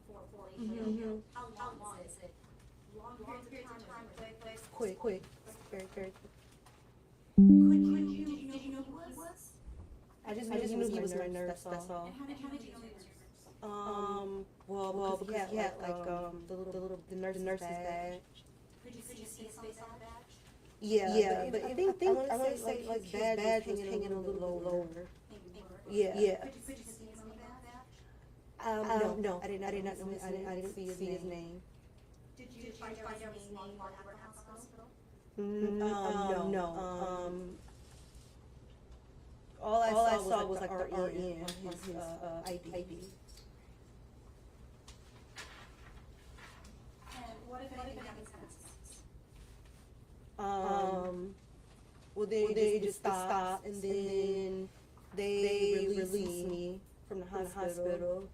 before you, how long is it? Long periods of time, quick? Quick, very quick. Did you know who he was? I just knew he was my nurse, that's all. And how did you know he was your nurse? Well, because he had like the nurse's badge. Could you see his face on the badge? Yeah, but I want to say like his badge was hanging a little lower. Yeah. Could you see his name on the badge? No, I did not know his name. I didn't see his name. Did you find out his name while you were at the hospital? No. All I saw was like the RN on his ID. And what if anything happens next? Well, they just stopped, and then they released me from the hospital,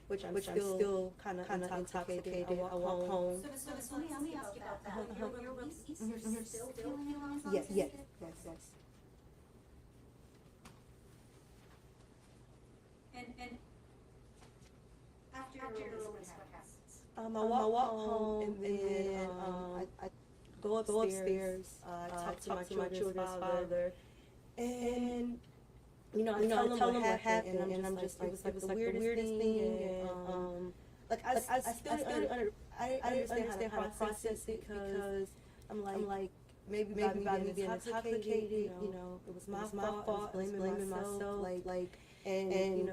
which I'm still kind of intoxicated. I walk home. So let me ask you about that. You're released, you're still feeling intoxicated? Yes. And after your release, what happens? I walk home, and then I go upstairs, talk to my children's father, and I tell him what happened, and I'm just like, it was like the weirdest thing, and like I still didn't understand how to process it, because I'm like maybe by me being intoxicated, it was my fault, I was blaming myself, and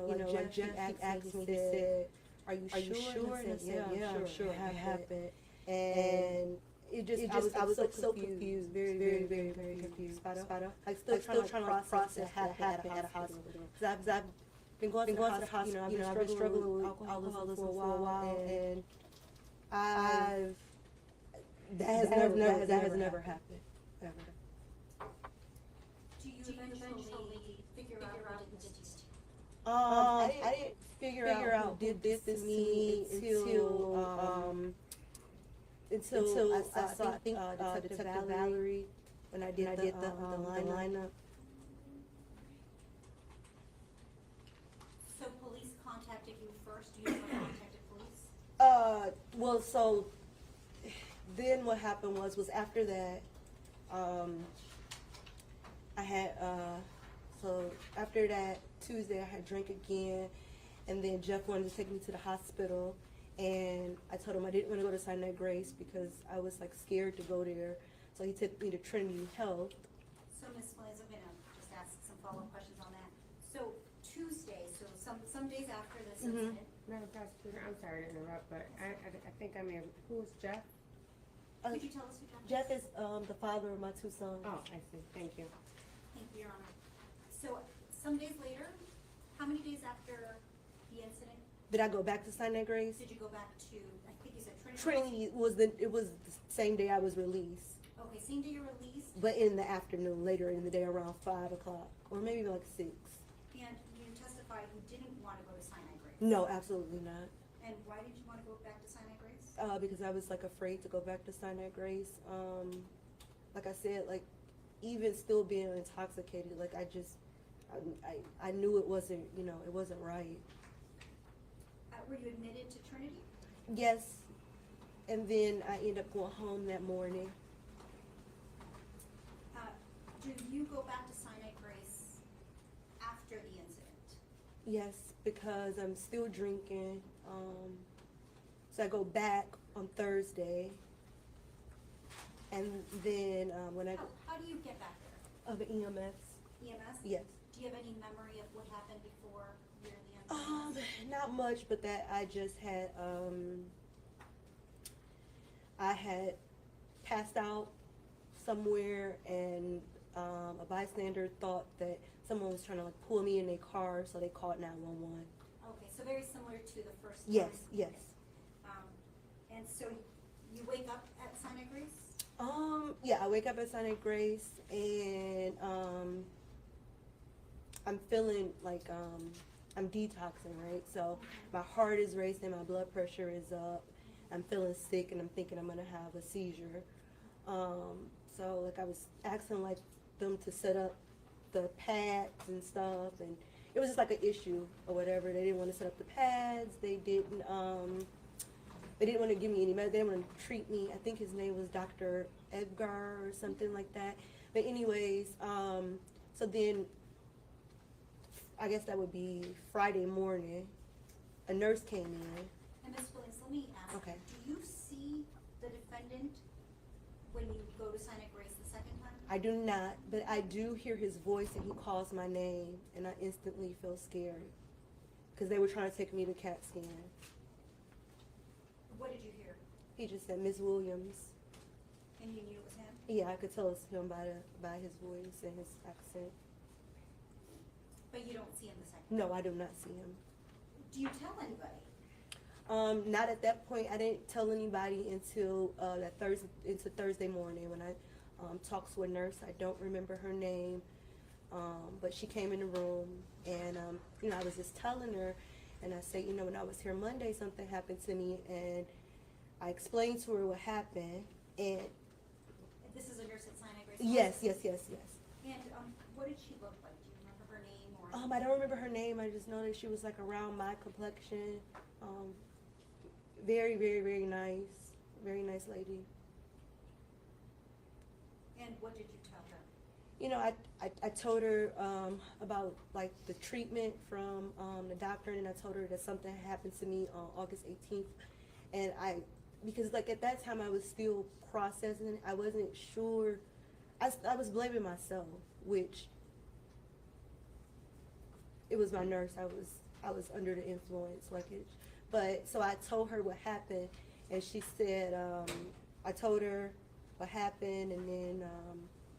Jeff asked me, he said, are you sure? And I said, yeah, I'm sure it happened. And I was like so confused, very confused. Like still trying to process what happened at a hospital. Cause I've been going to the hospital, you know, I've been struggling with alcoholism for a while, and that has never happened, ever. Do you eventually figure out who did this to you? I didn't figure out who did this to me until I saw Detective Valerie when I did the lineup. So police contacted you first, you never contacted police? Well, so then what happened was after that, I had, so after that Tuesday I had drank again, and then Jeff wanted to take me to the hospital, and I told him I didn't want to go to Sinai Grace because I was like scared to go there, so he took me to Trinity Health. So Ms. Williams, I'm gonna just ask some follow-up questions on that. So Tuesday, so some days after this incident, Madam Prosecutor, I'm sorry to interrupt, but I think I may have, who is Jeff? could you tell us who Jeff is? Jeff is the father of my two sons. Oh, I see, thank you. Thank you, Your Honor. So some days later, how many days after the incident, Did I go back to Sinai Grace? did you go back to, I think you said Trinity? Trinity it was the same day I was released, Okay, same day you're released, but in the afternoon, later in the day around 5 o'clock, or maybe like 6. and you testified you didn't want to go to Sinai Grace? No, absolutely not. And why did you want to go back to Sinai Grace? Because I was like afraid to go back to Sinai Grace. Like I said, like even still being intoxicated, like I knew it wasn't, it wasn't right. Were you admitted to Trinity? Yes, and then I ended up going home that morning. Do you go back to Sinai Grace after the incident? Yes, because I'm still drinking. So I go back on Thursday, and then when I How do you get back there? of EMS. EMS? Yes. Do you have any memory of what happened before you're in the incident? Not much, but that I just had I had passed out somewhere, and a bystander thought that someone was trying to like pull me in their car, so they called 911. Okay, so very similar to the first time? Yes, yes. And so you wake up at Sinai Grace? Yeah, I wake up at Sinai Grace, and I'm feeling like I'm detoxing, right? So my heart is racing, my blood pressure is up, I'm feeling sick, and I'm thinking I'm gonna have a seizure. So like I was asking like them to set up the pads and stuff, and it was just like an issue or whatever. They didn't want to set up the pads. They didn't want to give me any medicine. They didn't want to treat me. I think his name was Dr. Edgar or something like that. But anyways, so then I guess that would be Friday morning. A nurse came in. And Ms. Williams, let me ask, Okay. do you see the defendant when you go to Sinai Grace the second time? I do not, but I do hear his voice, and he calls my name, and I instantly feel scared because they were trying to take me to CAT scan. What did you hear? He just said, Ms. Williams. And you knew it was him? Yeah, I could tell it's him by his voice and his accent. But you don't see him the second time? No, I do not see him. Do you tell anybody? Not at that point. I didn't tell anybody until Thursday morning when I talked to a nurse. I don't remember her name, but she came in the room, and I was just telling her, and I said, when I was here Monday, something happened to me, and I explained to her what happened, and This is a nurse at Sinai Grace? yes. And what did she look like? Do you remember her name or? I don't remember her name. I just know that she was like around my complexion. Very, very, very nice lady. And what did you tell her? I told her about like the treatment from the doctor, and I told her that something happened to me on August 18th, and because like at that time I was still processing. I wasn't sure. I was blaming myself, which it was my nurse. I was under the influence, but so I told her what happened, and she said I told her what happened, and then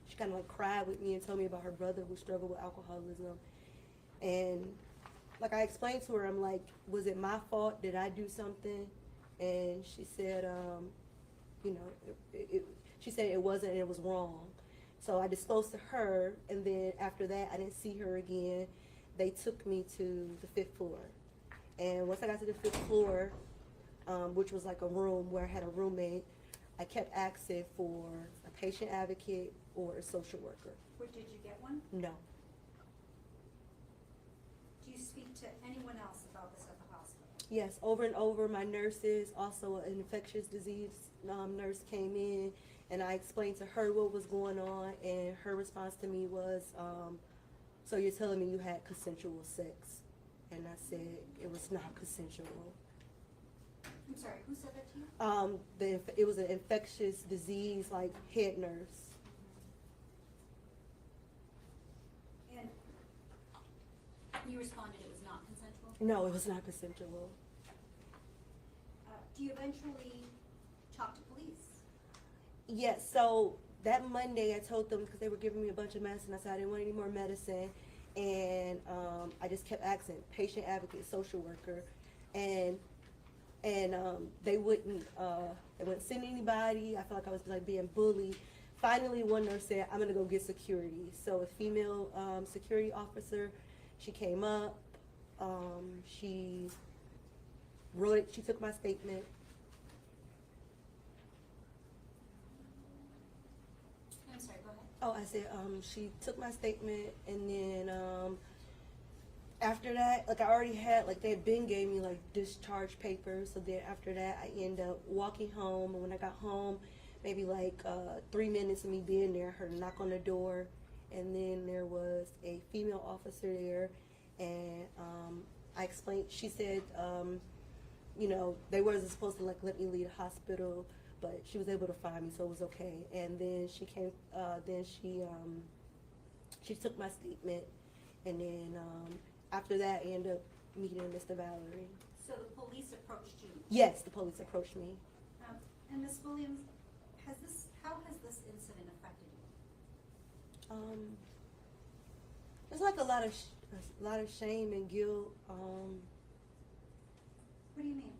she kind of like cried with me and told me about her brother who struggled with alcoholism. And like I explained to her, I'm like, was it my fault? Did I do something? And she said, you know, she said it wasn't, and it was wrong. So I disclosed to her, and then after that, I didn't see her again. They took me to the 5th floor. And once I got to the 5th floor, which was like a room where I had a roommate, I kept asking for a patient advocate or a social worker. Did you get one? No. Do you speak to anyone else about this at the hospital? Yes, over and over, my nurses, also an infectious disease nurse came in, and I explained to her what was going on, and her response to me was, so you're telling me you had consensual sex? And I said it was not consensual. I'm sorry, who said that to you? It was an infectious disease, like, head nurse. And you responded it was not consensual? No, it was not consensual. Do you eventually talk to police? Yes, so that Monday I told them, because they were giving me a bunch of medicine, I said I didn't want any more medicine, and I just kept asking, patient advocate, social worker, and they wouldn't send anybody. I felt like I was like being bullied. Finally, one nurse said, I'm gonna go get security. So a female security officer, she came up, she wrote it, she took my statement. I'm sorry, go ahead. Oh, I said, she took my statement, and then, after that, like I already had, like they had been gave me like discharge papers, so then after that I ended up walking home, and when I got home, maybe like 3 minutes of me being there, I heard a knock on the door, and then there was a female officer there, and I explained, she said, you know, they wasn't supposed to like let me leave the hospital, but she was able to find me, so it was okay. And then she came, she took my statement, and then after that I ended up meeting Mr. Valerie. So the police approached you? Yes, the police approached me. And Ms. Williams, how has this incident affected you? There's like a lot of shame and guilt. What do you mean?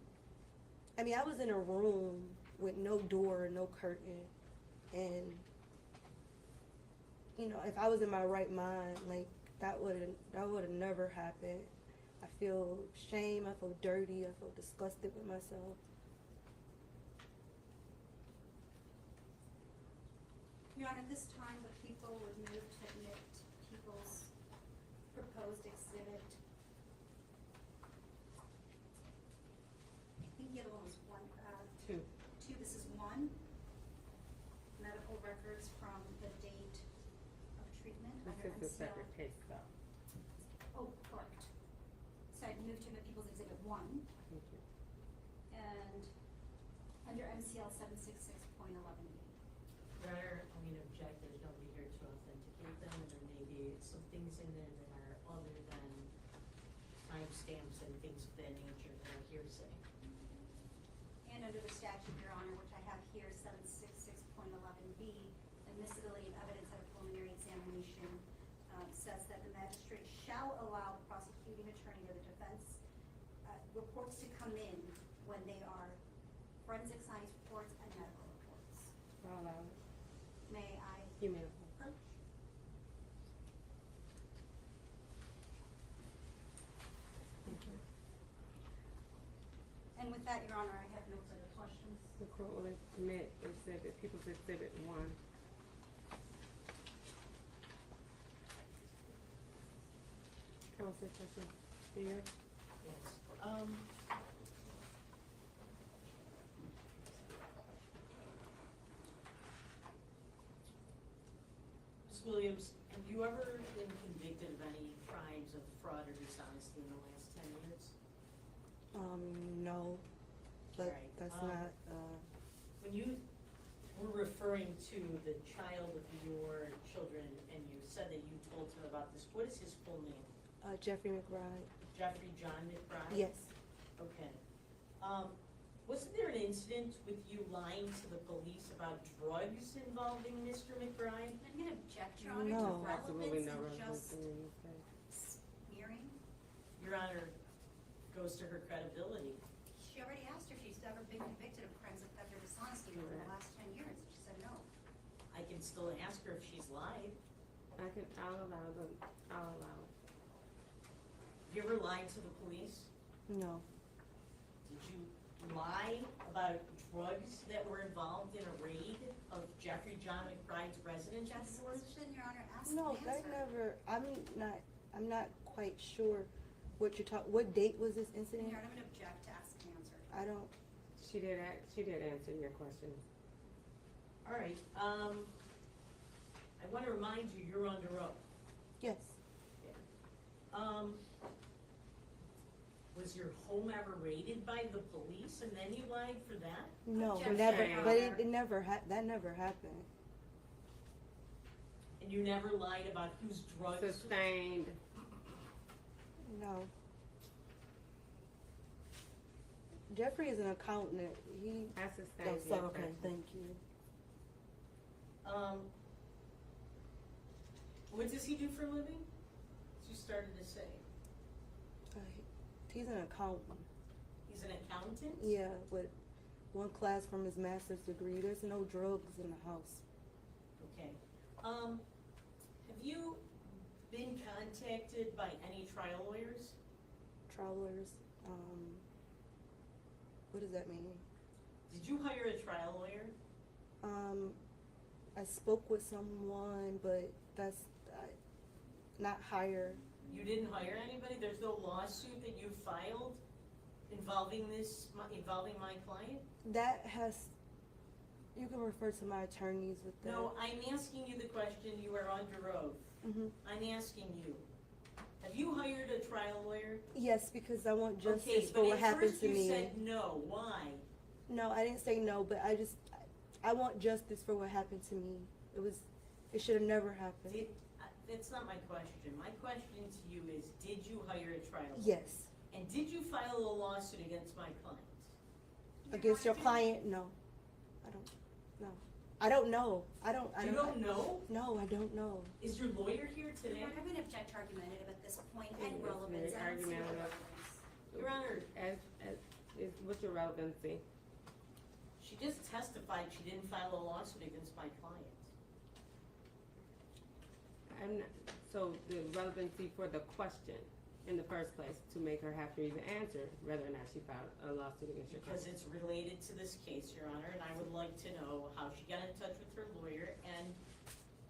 I mean, I was in a room with no door, no curtain, and you know, if I was in my right mind, like that would have never happened. I feel shame. I feel dirty. I feel disgusted with myself. Your Honor, at this time, the people would move to admit people's proposed exhibit. I think the other one was one, Two. this is one. Medical records from the date of treatment. This under is a MCL. separate case though. Oh, correct. So I'd move to admit people's exhibit one, Thank you. and under MCL 766.11B. Your Honor, I'm gonna object, there's nobody here to authenticate them, and there may be some things in there that are other than timestamps and things of that nature that are hearsay. And under the statute, Your Honor, which I have here, 766.11B, admissibility of evidence at a preliminary examination, says that the magistrate shall allow the prosecuting attorney or the defense reports to come in when they are forensic science reports and medical reports. I'll allow it. May I You may. approach? Thank you. And with that, Your Honor, I have no further questions. The court will admit exhibit, people's exhibit one. Counsel, question here? Yes. Ms. Williams, have you ever been convicted of any crimes of fraud or dishonesty in the last 10 years? No, but Right. that's not, When you were referring to the child of your children and you said that you told him about this, what is his full name? Jeffrey McBride. Jeffrey John McBride? Yes. Okay. Wasn't there an incident with you lying to the police about drugs involving Mr. McBride? I'm gonna object, Your Honor, No. to Absolutely relevance no and relevance just in what you say. smearing. Your Honor, goes to her credibility. She already asked if she's ever been convicted of crimes of theft or dishonesty over the last 10 years, and she said no. I can still ask her if she's lied. I'll allow it. You ever lied to the police? No. Did you lie about drugs that were involved in a raid of Jeffrey John McBride's residence? Just, shouldn't Your Honor ask No, and that answer? never, I'm not quite sure what date was this incident? Your Honor, I'm gonna object to ask and answer. I don't, She did answer your question. All right, I wanna remind you, you're under oath. yes, Was your home ever raided by the police and then you lied for that? no, Objection, never, Your but Honor. that never happened. And you never lied about whose drugs? Sustained. No. Jeffrey is an accountant, he, I sustained so, your okay, question. thank you. What does he do for a living? As you started to say, He's an accountant, he's an accountant? yeah, with one class from his master's degree, there's no drugs in the house. Okay. Have you been contacted by any trial lawyers? Travelers, what does that mean? Did you hire a trial lawyer? I spoke with someone, but that's, not hire. You didn't hire anybody? There's no lawsuit that you filed involving my client? That has, you can refer to my attorneys with that. No, I'm asking you the question, you are under oath. Mhm. I'm asking you, have you hired a trial lawyer? Yes, because I want Okay, justice but for what at happened first to you me. said no, why? No, I didn't say no, but I want justice for what happened to me. It should have never happened. That's not my question. My question to you is, did you hire a trial lawyer? Yes. And did you file a lawsuit against my client? Against your client, no. I don't, no. I don't know. You don't know? No, I don't know. Is your lawyer here Your today? Honor, I'm gonna object to argumentative at this point and It's relevance. very I don't see the argumentative. relevance. Your Honor, What's your relevancy? she just testified she didn't file a lawsuit against my client. So the relevancy for the question in the first place to make her have to even answer whether or not she filed a lawsuit against your Because client. it's related to this case, Your Honor, and I would like to know how she got in touch with her lawyer, and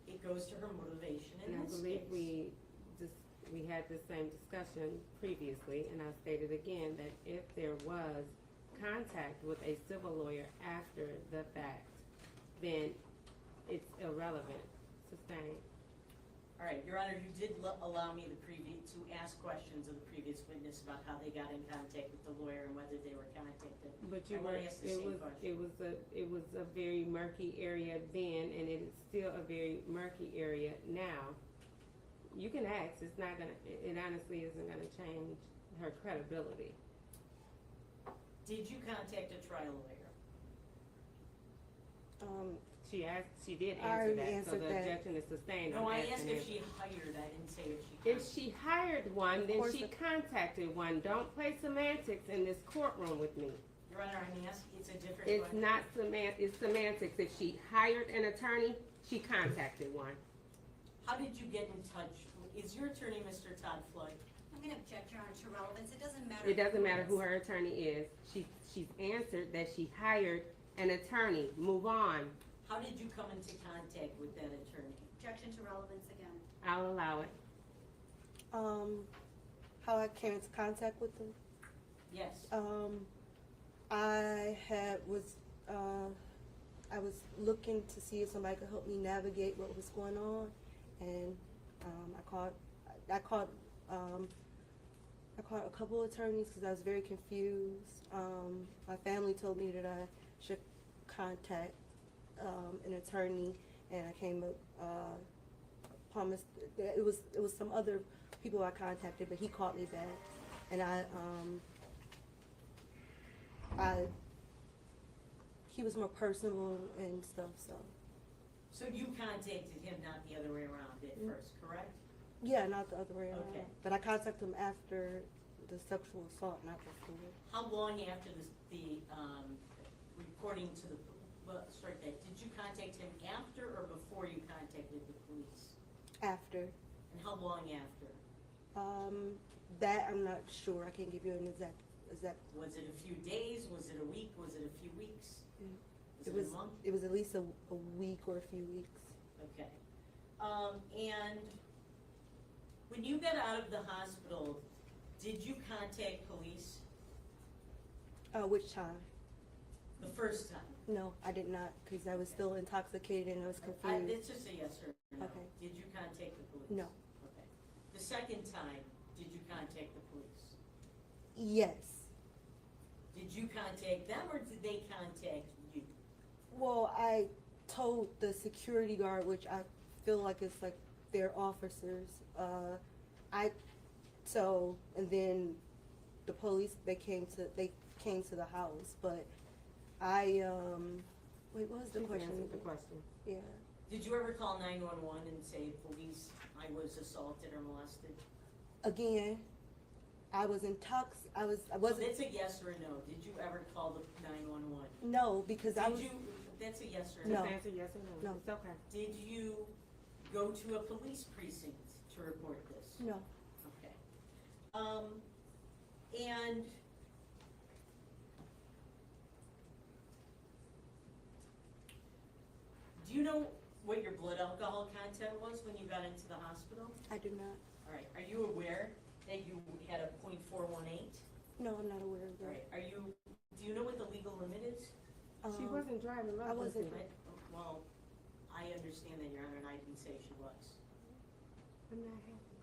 it goes to her motivation And in I this believe case. we had the same discussion previously, and I stated again that if there was contact with a civil lawyer after the fact, then it's irrelevant. Sustained. All right, Your Honor, you did allow me to ask questions of the previous witness about how they got in contact with the lawyer and whether they were contacted. But you I were, wanna ask the same question. it was a very murky area then, and it is still a very murky area now. You can ask, it honestly isn't gonna change her credibility. Did you contact a trial lawyer? She did I answer already that, so answered the that. objection is sustained. No, I'm I asking asked if if- she hired, I didn't say if she If contacted. she hired one, then course she it- contacted one. Don't play semantics in this courtroom with me. Your Honor, I'm asking, it's a different It's question. not it's semantics. If she hired an attorney, she contacted one. How did you get in touch? Is your attorney Mr. Todd Flood? I'm gonna object, Your Honor, to relevance. It doesn't matter. It doesn't matter it who is. her attorney is. She's answered that she hired an attorney. Move on. How did you come into contact with that attorney? Objection to relevance again. I'll allow it. How I came into contact with them? Yes. I was looking to see if somebody could help me navigate what was going on, and I called a couple attorneys because I was very confused. My family told me that I should contact an attorney, and I came promised it was some other people I contacted, but he called me back, and I he was more personable and stuff, so. So you contacted him, not the other way around at first, correct? Yeah, not the other way around. Okay. But I contacted him after the sexual assault, not before. How long after the reporting to the, well, start that, did you contact him after or before you contacted the police? After. And how long after? That I'm not sure. I can't give you an exact. Was it a few days, was it a week, was it a few weeks? It Was was. it a month? It was at least a week or a few weeks. Okay. And when you got out of the hospital, did you contact police Which time? the first time? No, I did not, because I was still intoxicated and I was confused. It's just a yes or no. Okay. Did you contact the police? No. Okay. The second time, did you contact the police? Yes. Did you contact them or did they contact you? Well, I told the security guard, which I feel like it's like their officers. And then the police, they came to the house, but wait, what was the question? The question. Yeah. Did you ever call 911 and say, police, I was assaulted or molested? Again, I was I wasn't. That's a yes or a no. Did you ever call the 911? No, because I was. That's a yes or a No. no. Answer yes or no. No. It's okay. Did you go to a police precinct to report this? No. Okay. And do you know what your blood alcohol content was when you got into the hospital? I do not. All right. Are you aware that you had a .418? No, I'm not aware of All that. right. Do you know what the legal limit is? She wasn't driving. I wasn't. Well, I understand that, Your Honor, and I didn't say she was. I'm not happy.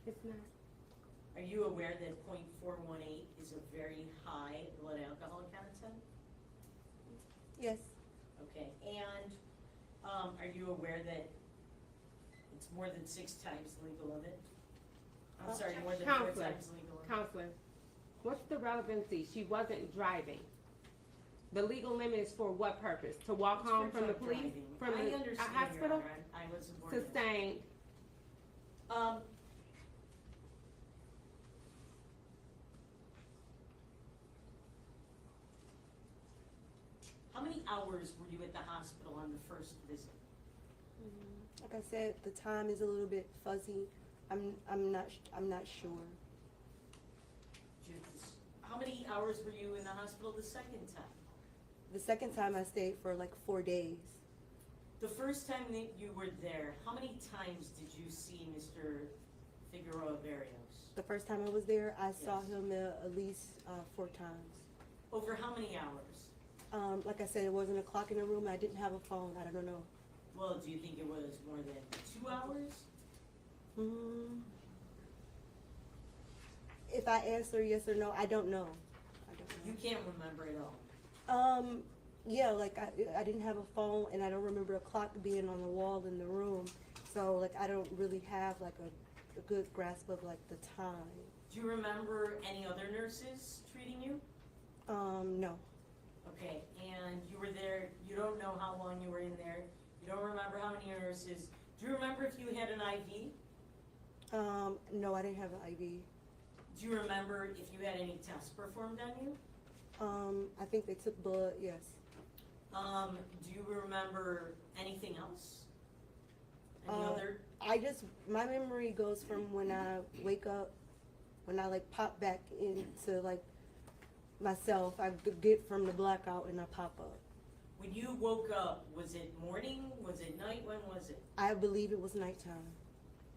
It's not. Are you aware that .418 is a very high blood alcohol content? Yes. Okay, and are you aware that it's more than 6 times the legal limit? I'm sorry, more than 4 Counselor. times the legal limit? Counselor, what's the relevancy? She wasn't driving. The legal limit is for what purpose? To walk It's home for from the drunk police, driving. from I the understand, Your hospital? Honor, I was subordinate. Sustained. How many hours were you at the hospital on the first visit? Like I said, the time is a little bit fuzzy. I'm not sure. How many hours were you in the hospital the second time? The second time I stayed for like 4 days. The first time that you were there, how many times did you see Mr. Figueroa Berrios? The first time I was there, I saw Yes. him at least 4 times. Over how many hours? Like I said, it wasn't a clock in the room. I didn't have a phone. I don't know. Well, do you think it was more than 2 hours? If I answer yes or no, I don't know. You can't remember it all. Yeah, like I didn't have a phone, and I don't remember a clock being on the wall in the room. So like I don't really have like a good grasp of like the time. Do you remember any other nurses treating you? No. Okay, and you were there, you don't know how long you were in there, you don't remember how many nurses. Do you remember if you had an IV? No, I didn't have an IV. Do you remember if you had any tests performed on you? I think they took blood, yes. Do you remember anything else? Any other? My memory goes from when I wake up, when I like pop back into like myself. I get from the blackout and I pop up. When you woke up, was it morning? Was it night? When was it? I believe it was nighttime.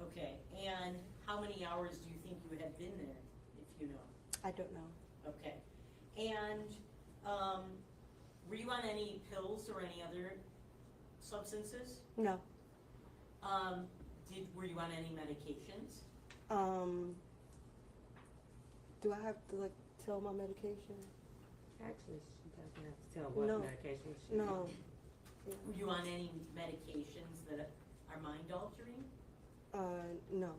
Okay, and how many hours do you think you had been there, if you know? I don't know. Okay, and were you on any pills or any other substances? No. Were you on any medications? Do I have to like tell my medication? Actually, she doesn't have to tell what No. medication she No. Were you on any medications that are mind altering? No.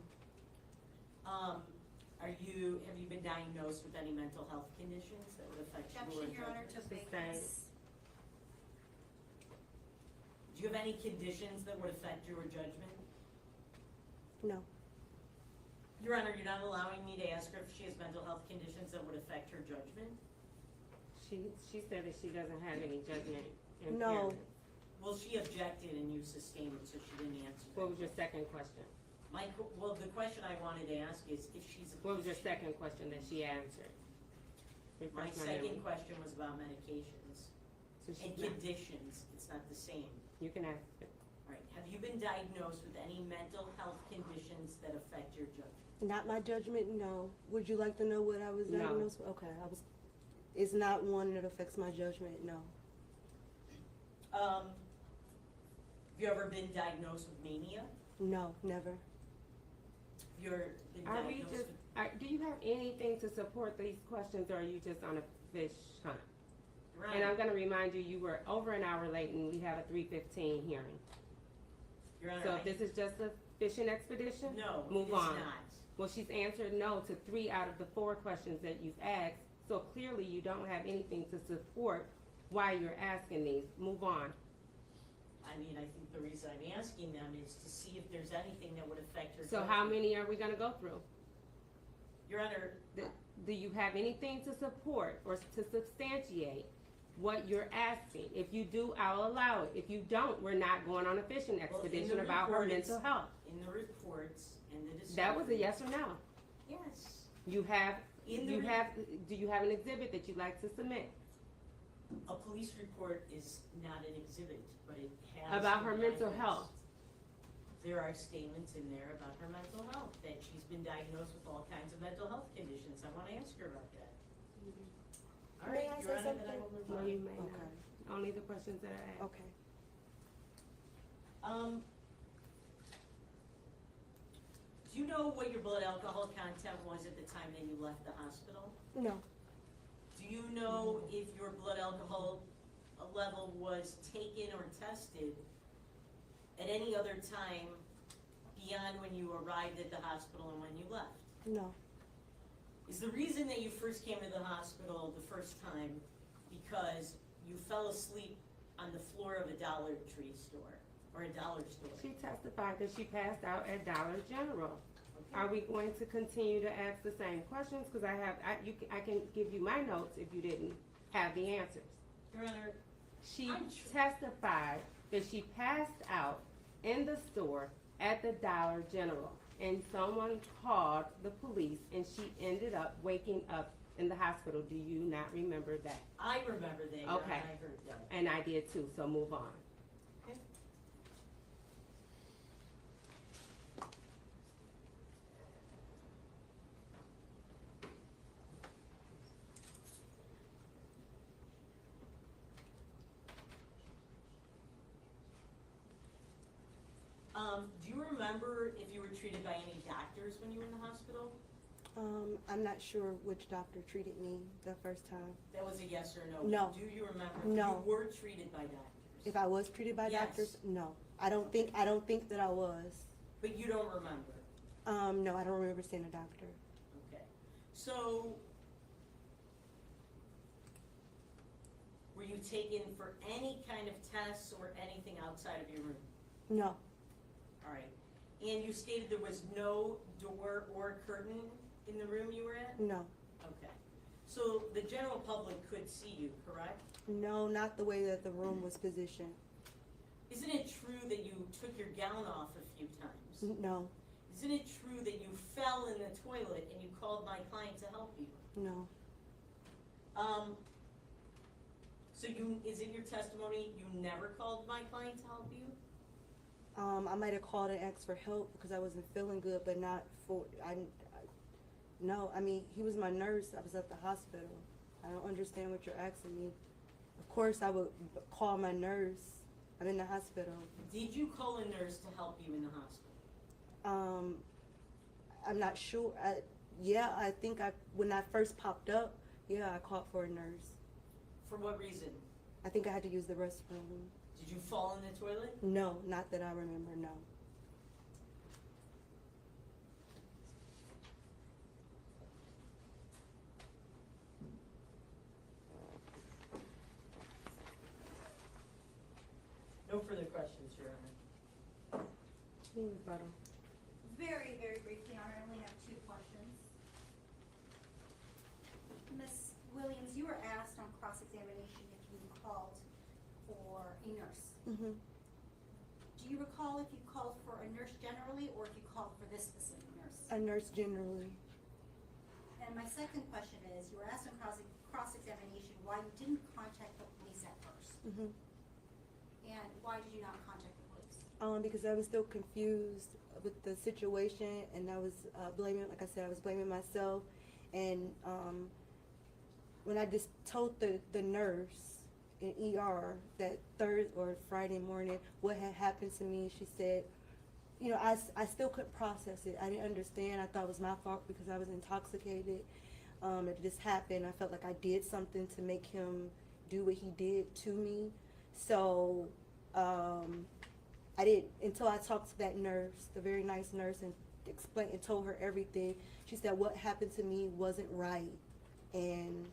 Have you been diagnosed with any mental health conditions that would affect your Objection, Your Honor, judgment? to vagueness. Do you have any conditions that would affect your judgment? No. Your Honor, you're not allowing me to ask her if she has mental health conditions that would affect her judgment? She said that she doesn't have any judgment No. impairment. Well, she objected and you sustained it, so she didn't answer that. What was your second question? Well, the question I wanted to ask is if she's. What was your second question that she answered? My Refresh my memory. second question was about medications So and she's not, conditions. It's not the same. you can ask it. All right, have you been diagnosed with any mental health conditions that affect your judgment? Not my judgment, no. Would you like to know what I was No. diagnosed with? Okay, it's not one that affects my judgment, no. Have you ever been diagnosed with mania? No, never. You're been Are we diagnosed just, with. do you have anything to support these questions, or are you just on a fish hunt? Your And I'm Honor, gonna remind you, you were over an hour late and we have a 3:15 hearing. Your Honor, So if this is just a fishing expedition? no, move it is on. not. Well, she's answered no to 3 out of the 4 questions that you've asked, so clearly you don't have anything to support why you're asking these. Move on. I mean, I think the reason I'm asking them is to see if there's anything that would affect her So judgment. how many are we gonna go through? Your Honor, Do you have anything to support or to substantiate what you're asking? If you do, I'll allow it. If you don't, we're not going on a fishing Well, in expedition the about her report, it's- mental health. in the reports and the discovery. That was a yes or no. Yes. You have, In the do you have an exhibit that you'd like to submit A police report is not an exhibit, but it has. about her been mental diagnosed. health? There are statements in there about her mental health, that she's been diagnosed with all kinds of mental health conditions. I wanna ask her about that. All May right, I Your say Honor, then I something? will move No, on. you may not. Okay, Only the questions that I asked. okay. Do you know what your blood alcohol content was at the time that you left the hospital? No, Do you know if your blood alcohol level was taken or tested at any other time beyond when you arrived at the hospital and when you left? no, Is the reason that you first came to the hospital the first time because you fell asleep on the floor of a Dollar Tree store or a dollar store? She testified that she passed out at Dollar General. Okay. Are we going to continue to ask the same questions? Cause I can give you my notes if you didn't have the answers. Your Honor, She I'm sure- testified that she passed out in the store at the Dollar General, and someone called the police, and she ended up waking up in the hospital. Do you not remember that? I remember that, Your Honor, Okay. I heard that. And I did too, so move on. Okay. Do you remember if you were treated by any doctors when you were in the hospital? I'm not sure which doctor treated me the first time. That was a yes or no? No. Do you remember? No. You were treated by doctors? If I was treated by Yes. doctors, no. I don't think that I was. But you don't remember? No, I don't remember seeing a doctor. Okay. So, were you taken for any kind of tests or anything outside of your room? No, All right. And you stated there was no door or curtain in the room you were at? no, Okay. So the general public could see you, correct? no, not the way that the room was positioned. Isn't it true that you took your gown off a few times? No, Isn't it true that you fell in the toilet and you called my client to help you? no, So is it your testimony you never called my client to help you? I might have called and asked for help because I wasn't feeling good, but not for, no, I mean, he was my nurse, I was at the hospital. I don't understand what you're asking me. Of course, I would call my nurse, I'm in the hospital. Did you call a nurse to help you in the hospital? I'm not sure, I think when I first popped up, yeah, I called for a nurse. For what reason? I think I had to use the restroom. Did you fall in the toilet? No, not that I remember, no. No No further questions, Your Honor. Very, very briefly, Your Honor, I only have two questions. Ms. Williams, you were asked on cross-examination if you called for a nurse. Mm-hmm. Do you recall if you called for a nurse generally or if you called for this specific nurse? A nurse generally. And my second question is, you were asked on cross-examination why you didn't contact the police at first. Mm-hmm. And why did you not contact the police? Because I was still confused with the situation, and I was blaming, like I said, I was blaming myself. And when I just told the nurse in ER that Thursday or Friday morning what had happened to me, she said, you know, I still couldn't process it. I didn't understand. I thought it was my fault because I was intoxicated. It just happened. I felt like I did something to make him do what he did to me. So I didn't, until I talked to that nurse, the very nice nurse, and explained and told her everything. She said what happened to me wasn't right. And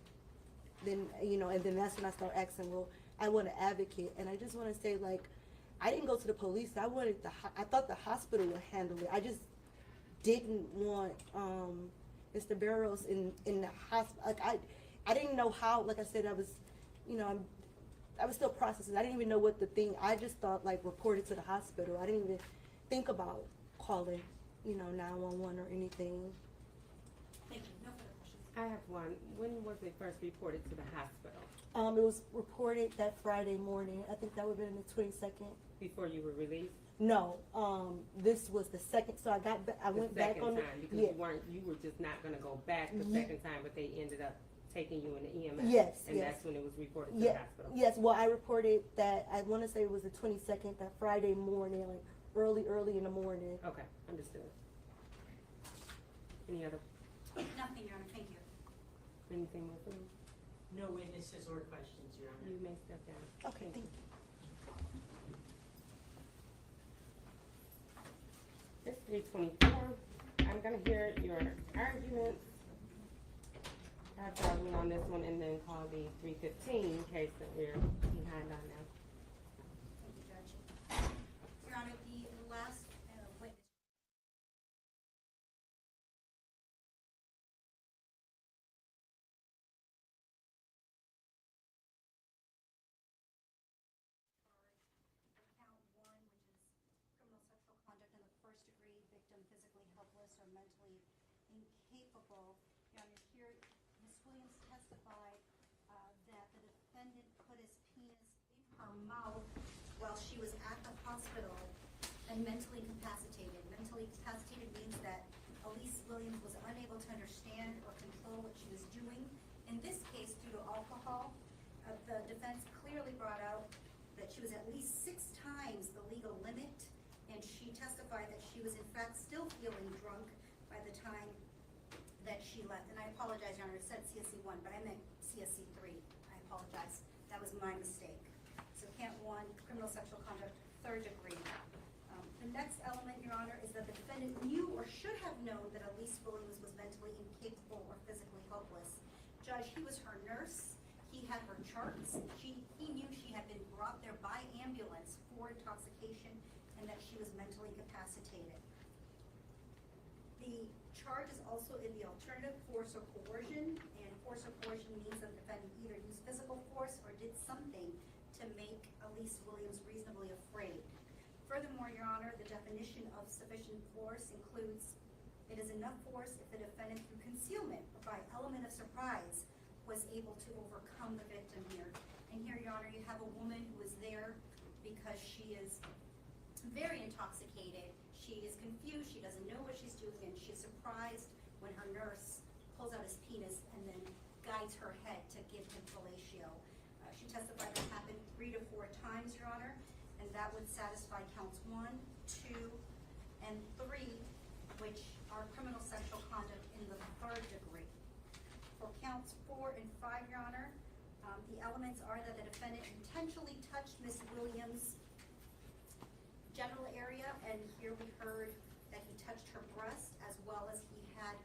then, you know, and then that's when I started asking, well, I want an advocate. And I just want to say, like, I didn't go to the police. I wanted I thought the hospital would handle it. I just didn't want Mr. Berrios in the hospital. Like, I didn't know how. Like I said, I was, you know, I was still processing. I didn't even know what the thing. I just thought, like, reported to the hospital. I didn't even think about calling, you know, 911 or anything. Thank you. No further questions. I have one. When was it first reported to the hospital? It was reported that Friday morning. I think that would have been the 22nd. Before you were released? No, this was the second. So I went back on the second time, because you were just not gonna go back the second time, but they ended up taking you in the EMS. Yes, and yes. that's when it was reported to the hospital. Yes, well, I reported that, I want to say it was the 22nd, that Friday morning, like early in the morning. Okay, understood. Any other, Nothing, Your Honor. Thank you. anything more from you? No witnesses or questions, Your Honor. You may step down. Okay, thank you. It's 3:24. I'm gonna hear your arguments. I'll call you on this one and then call the 3:15 case that we're behind on now. Thank you, Judge. Your Honor, the last witness. Count one, which is criminal sexual conduct in the first degree, victim physically helpless or mentally incapable. Your Honor, here, Ms. Williams testified that the defendant put his penis in her mouth while she was at the hospital and mentally incapacitated. Mentally incapacitated means that Elise Williams was unable to understand or control what she was doing. In this case, due to alcohol, the defense clearly brought out that she was at least 6 times the legal limit, and she testified that she was in fact still feeling drunk by the time that she left. And I apologize, Your Honor, it said CSC 1, but I meant CSC 3. I apologize. That was my mistake. So count 1, criminal sexual conduct, 3rd degree. The next element, Your Honor, is that the defendant knew or should have known that Elise Williams was mentally incapable or physically helpless. Judge, he was her nurse. He had her charts. He knew she had been brought there by ambulance for intoxication and that she was mentally incapacitated. The charge is also in the alternative, force or coercion, and force or coercion means that the defendant either used physical force or did something to make Elise Williams reasonably afraid. Furthermore, Your Honor, the definition of sufficient force includes it is enough force if the defendant through concealment or by element of surprise was able to overcome the victim here. And here, Your Honor, you have a woman who is there because she is very intoxicated. She is confused, she doesn't know what she's doing, and she's surprised when her nurse pulls out his penis and then guides her head to give him fellatio. She testified it happened 3 to 4 times, Your Honor, and that would satisfy counts 1, 2, and 3, which are criminal sexual conduct in the 3rd degree. For counts 4 and 5, Your Honor, the elements are that the defendant intentionally touched Ms. Williams' genital area, and here we heard that he touched her breast as well as he had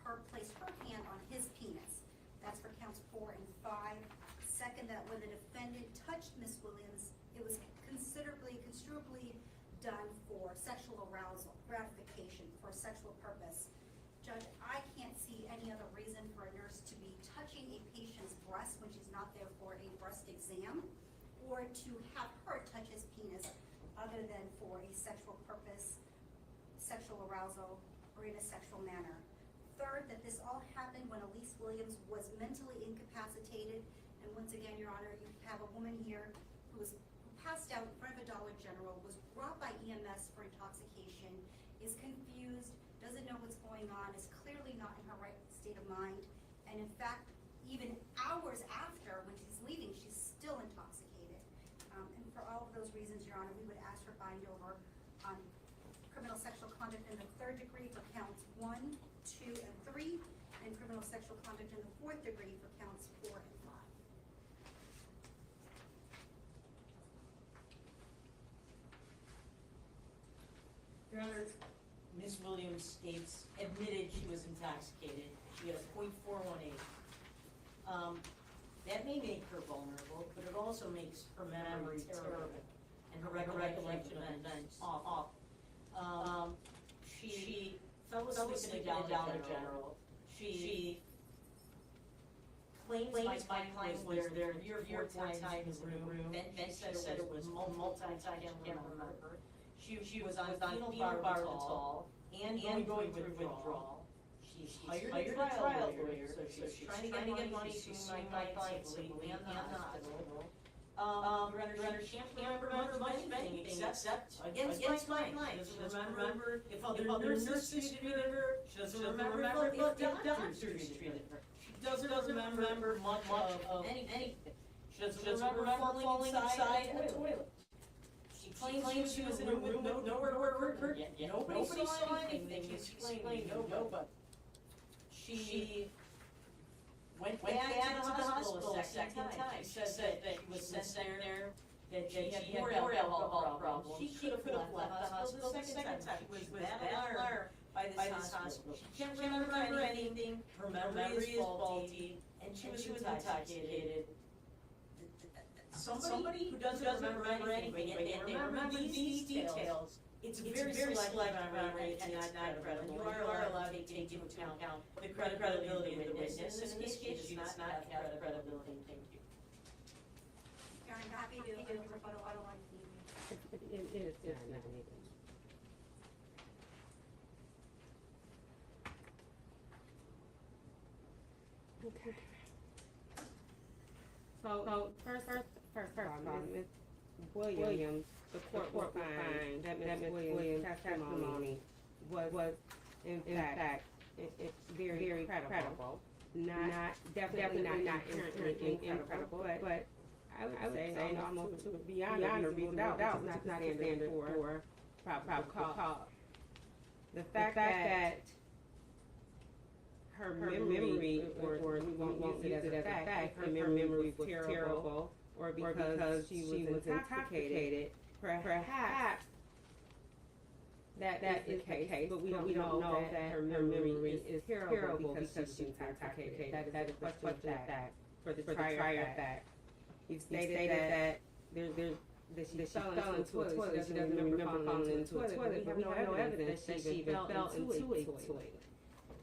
her place her hand on his penis. That's for counts 4 and 5. Second, that when the defendant touched Ms. Williams, it was considerably exam, or to have her touch his penis other than for a sexual purpose, sexual arousal, or in a sexual manner. Third, that this all happened when Elise Williams was mentally incapacitated. And once again, Your Honor, you have a woman here who passed out in front of a Dollar General, was brought by EMS for intoxication, is confused, doesn't know what's going on, is clearly not in her right state of mind. And in fact, even hours after, when she's leaving, she's still intoxicated. And for all of those reasons, Your Honor, we would ask for bind over on criminal sexual conduct in the 3rd degree for counts 1, 2, and 3, and criminal sexual conduct in the 4th degree for counts 4 and 5. Your Honor, Ms. Williams states, admitted she was intoxicated. She has .418. That may make her vulnerable, but it also makes her memory terrible and her recollection of events awful. She fell asleep in a Dollar General. She claims my client was there 3 or 4 times in the room. Then said it was multiple times, I can't remember. She was on phenobarbital and going through withdrawal. She's hired a trial lawyer, so she's trying to get money to my client legally and the hospital. Your Honor, she can't remember much of anything except against my client. She doesn't remember if other nurses treated her. She doesn't remember if doctors treated her. She doesn't remember much of anything. She doesn't remember falling inside a toilet. She claims she was in a room with no curtain. Nobody saw anything. She claimed nobody. She went back to the hospital a second time. She said that she was sent there, that she had more alcohol problems. She could have left the hospital the second time. She was that alarmed by this hospital. She can't remember anything. Her memory is faulty, and she was intoxicated. Somebody who doesn't remember anything, and remember these details, it's very selective memory and not credible. You are allowed to take into account the credibility of the witness. In this case, she does not have credibility. Thank you. Your Honor, I'm happy to do a rebuttal. I don't want to leave you. It is not anything. Okay. So first of all, Ms. Williams, the court will find that Ms. Williams' testimony was in fact very credible. Definitely not inherently incredible, but I would say almost beyond a reasonable doubt, not standard for probable cause. The fact that her memory, or we won't use it as a fact, her memory was terrible, or because she was intoxicated, perhaps that is the case, but we don't know that her memory is terrible because she's intoxicated. That is a question of fact for the prior fact. You've stated that that she fell into a toilet. She doesn't remember falling into a toilet. We have no evidence that she even fell into a toilet.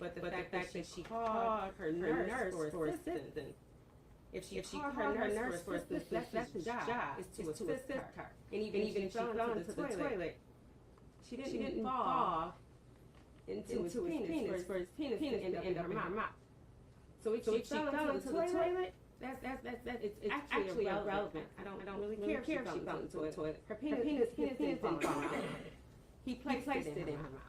But the fact that she called her nurse for assistance, if she called her nurse for assistance, that's his job, is to assist her. And even if she fell into the toilet, she didn't fall into his penis for his penis to end up in her mouth. So if she fell into the toilet, that's actually irrelevant. I don't really care if she fell into the toilet. Her penis didn't fall out. He placed it in her mouth.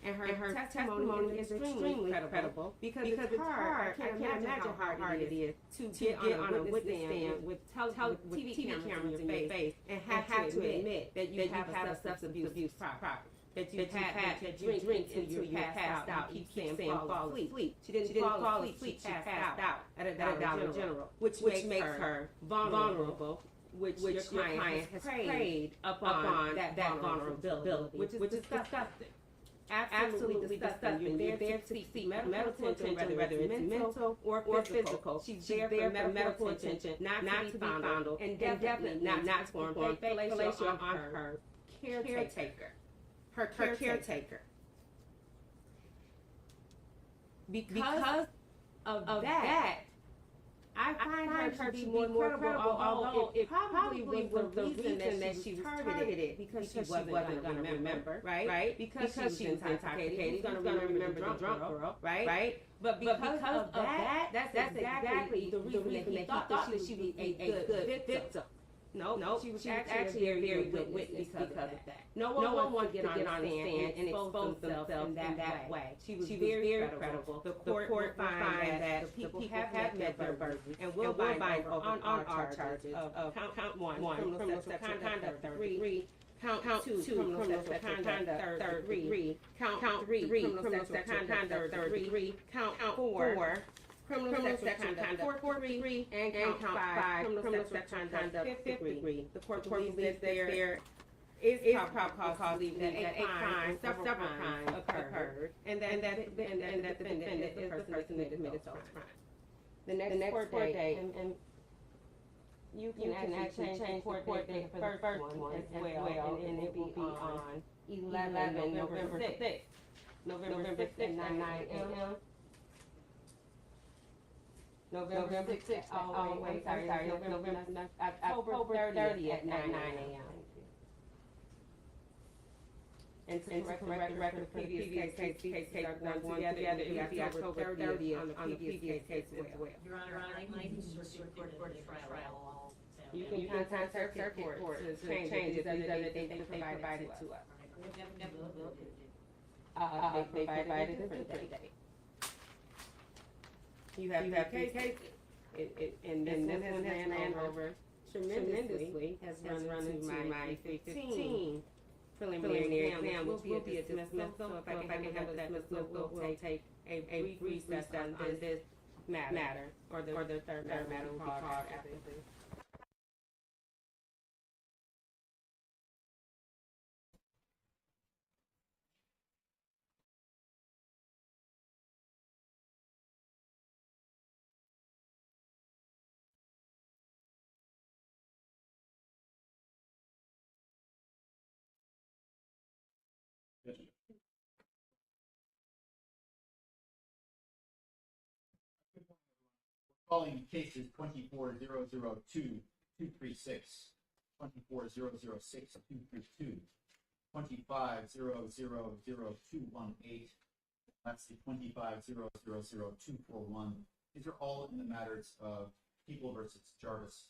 And her testimony is extremely credible because it's hard. I can't imagine how hard it is to get on a witness stand with TV cameras in your face and have to admit that you have a substance abuse problem. That you had to drink until you passed out. You keep saying fall asleep. She didn't fall asleep. She passed out at a Dollar General, which makes her vulnerable. Which your client has preyed upon that vulnerability, which is disgusting. Absolutely disgusting. You're there to seek medical attention, whether it's mental or physical. She's there for medical attention, not to be fondled, and definitely not to perform fellatio on her caretaker. Her caretaker. Because of that, I find her to be more credible, although it probably was the reason that she was targeted because she wasn't going to remember, right? Because she was intoxicated, he was going to remember the drunk girl, right? But because of that, that's exactly the reason that he thought that she would be a good victim. No, she was actually a very good witness because of that. No one wants to get on the stand and expose themselves in that way. She was very credible. The court find that the people have met their burden and will bind over on our charges of count one, criminal sexual conduct, three, count two, criminal sexual conduct, third degree, count three, criminal sexual conduct, third degree, count four, criminal sexual conduct, fourth degree, and count five, criminal sexual conduct, fifth degree. The court believes that there is probable cause to believe that a crime, several crimes occurred, and that the defendant is the person that committed those crimes. The next court date, and you can actually change the court date for the first one as well, and it will be on 11 November 6th. November 6th at 9 a.m. November 6th, October 30th at 9 a.m. And to correct the record of previous cases are going together, it will be October 30th on the previous case as well. Your Honor, I think this was recorded at trial. You can contact circuit court to change these other things that they provided to us. They provided a different date. You have cases, and this one has ran over tremendously, has run into my 15 preliminary exam, which will be a dismissal, so if I can handle that dismissal, we'll take a brief recess on this matter, or the third matter will be called after this. Calling cases 24-002-236, 24-006-232, 25-000-218. That's the 25-000-241. These are all in the matters of People versus Jarvis.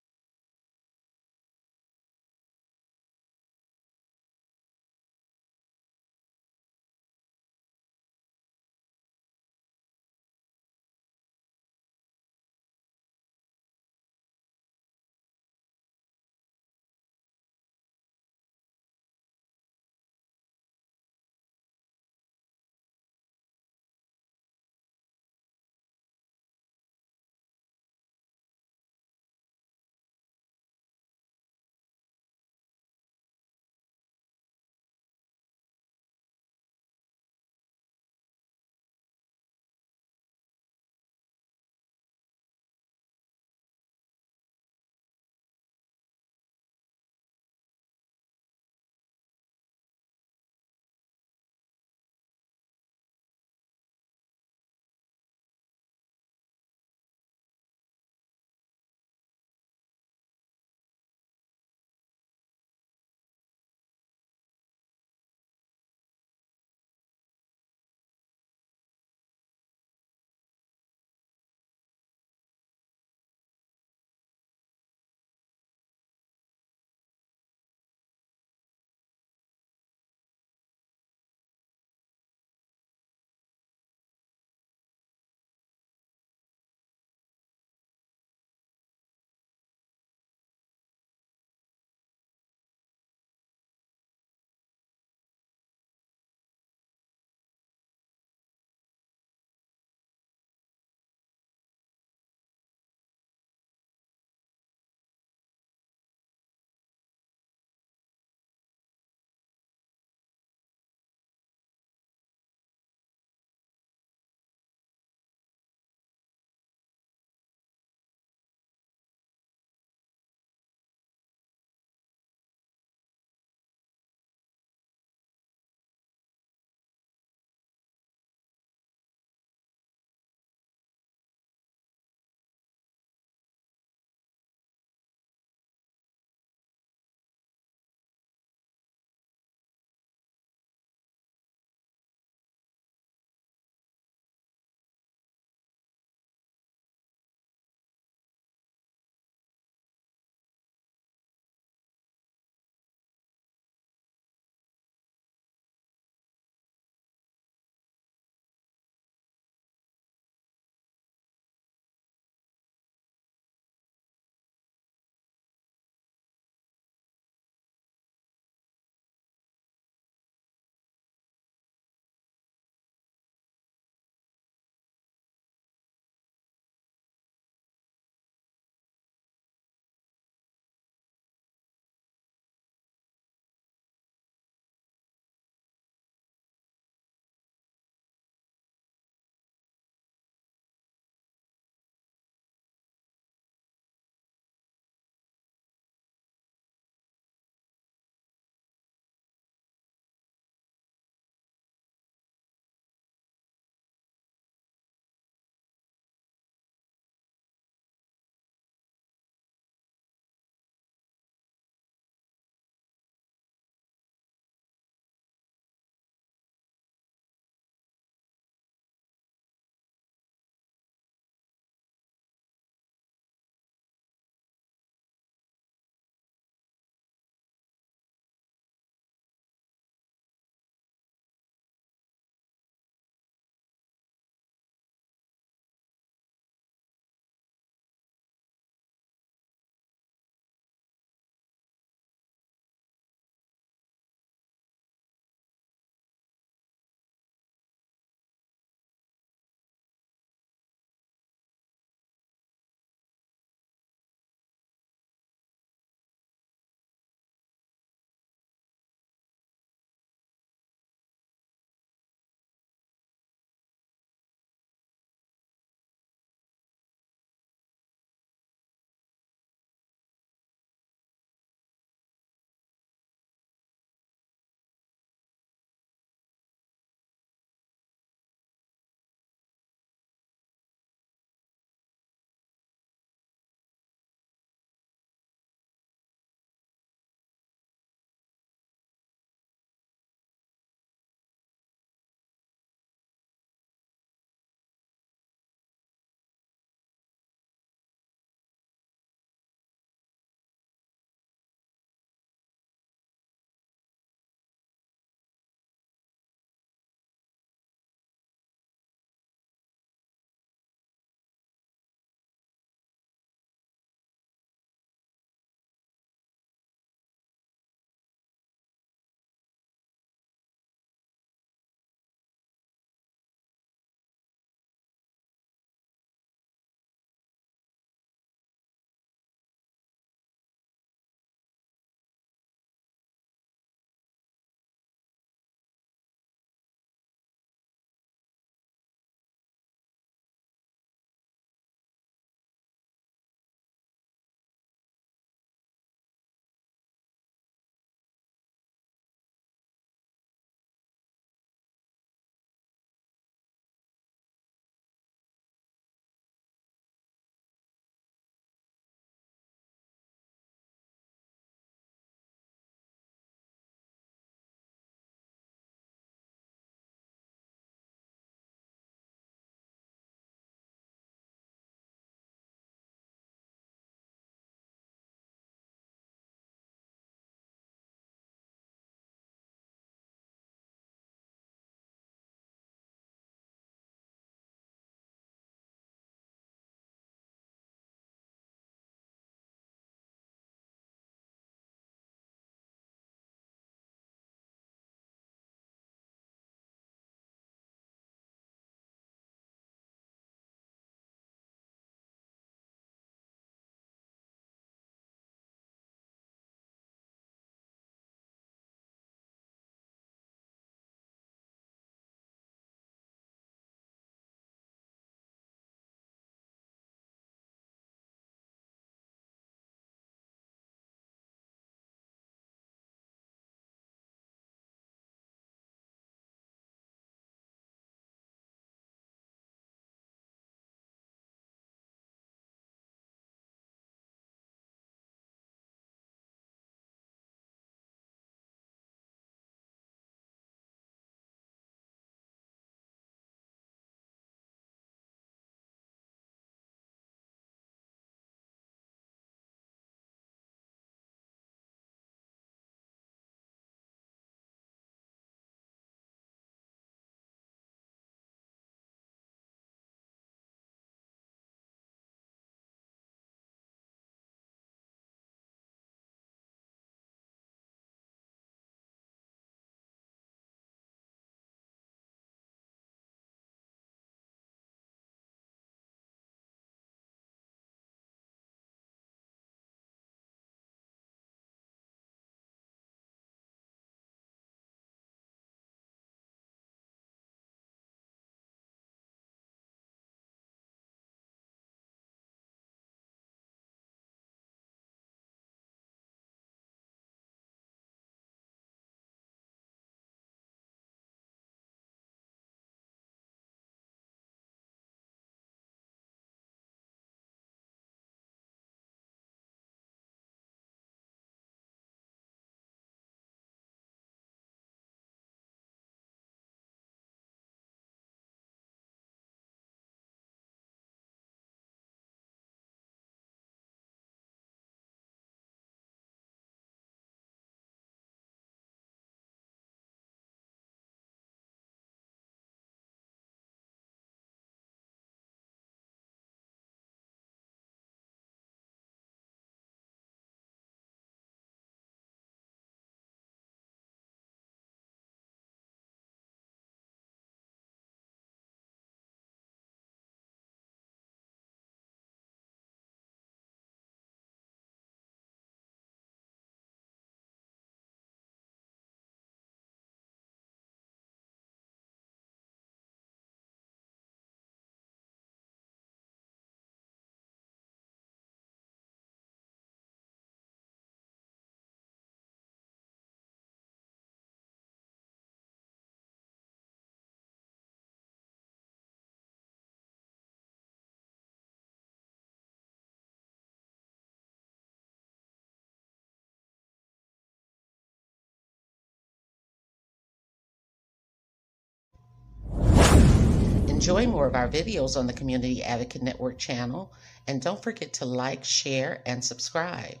Enjoy more of our videos on the Community Advocate Network channel, and don't forget to like, share, and subscribe.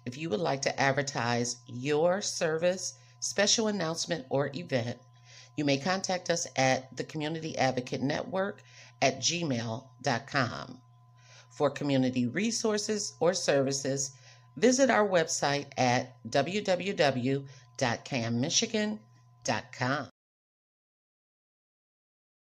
If you would like to advertise your service, special announcement, or event, you may contact us at the Community Advocate Network at gmail.com. For community resources or services, visit our website at www.cammichigan.com.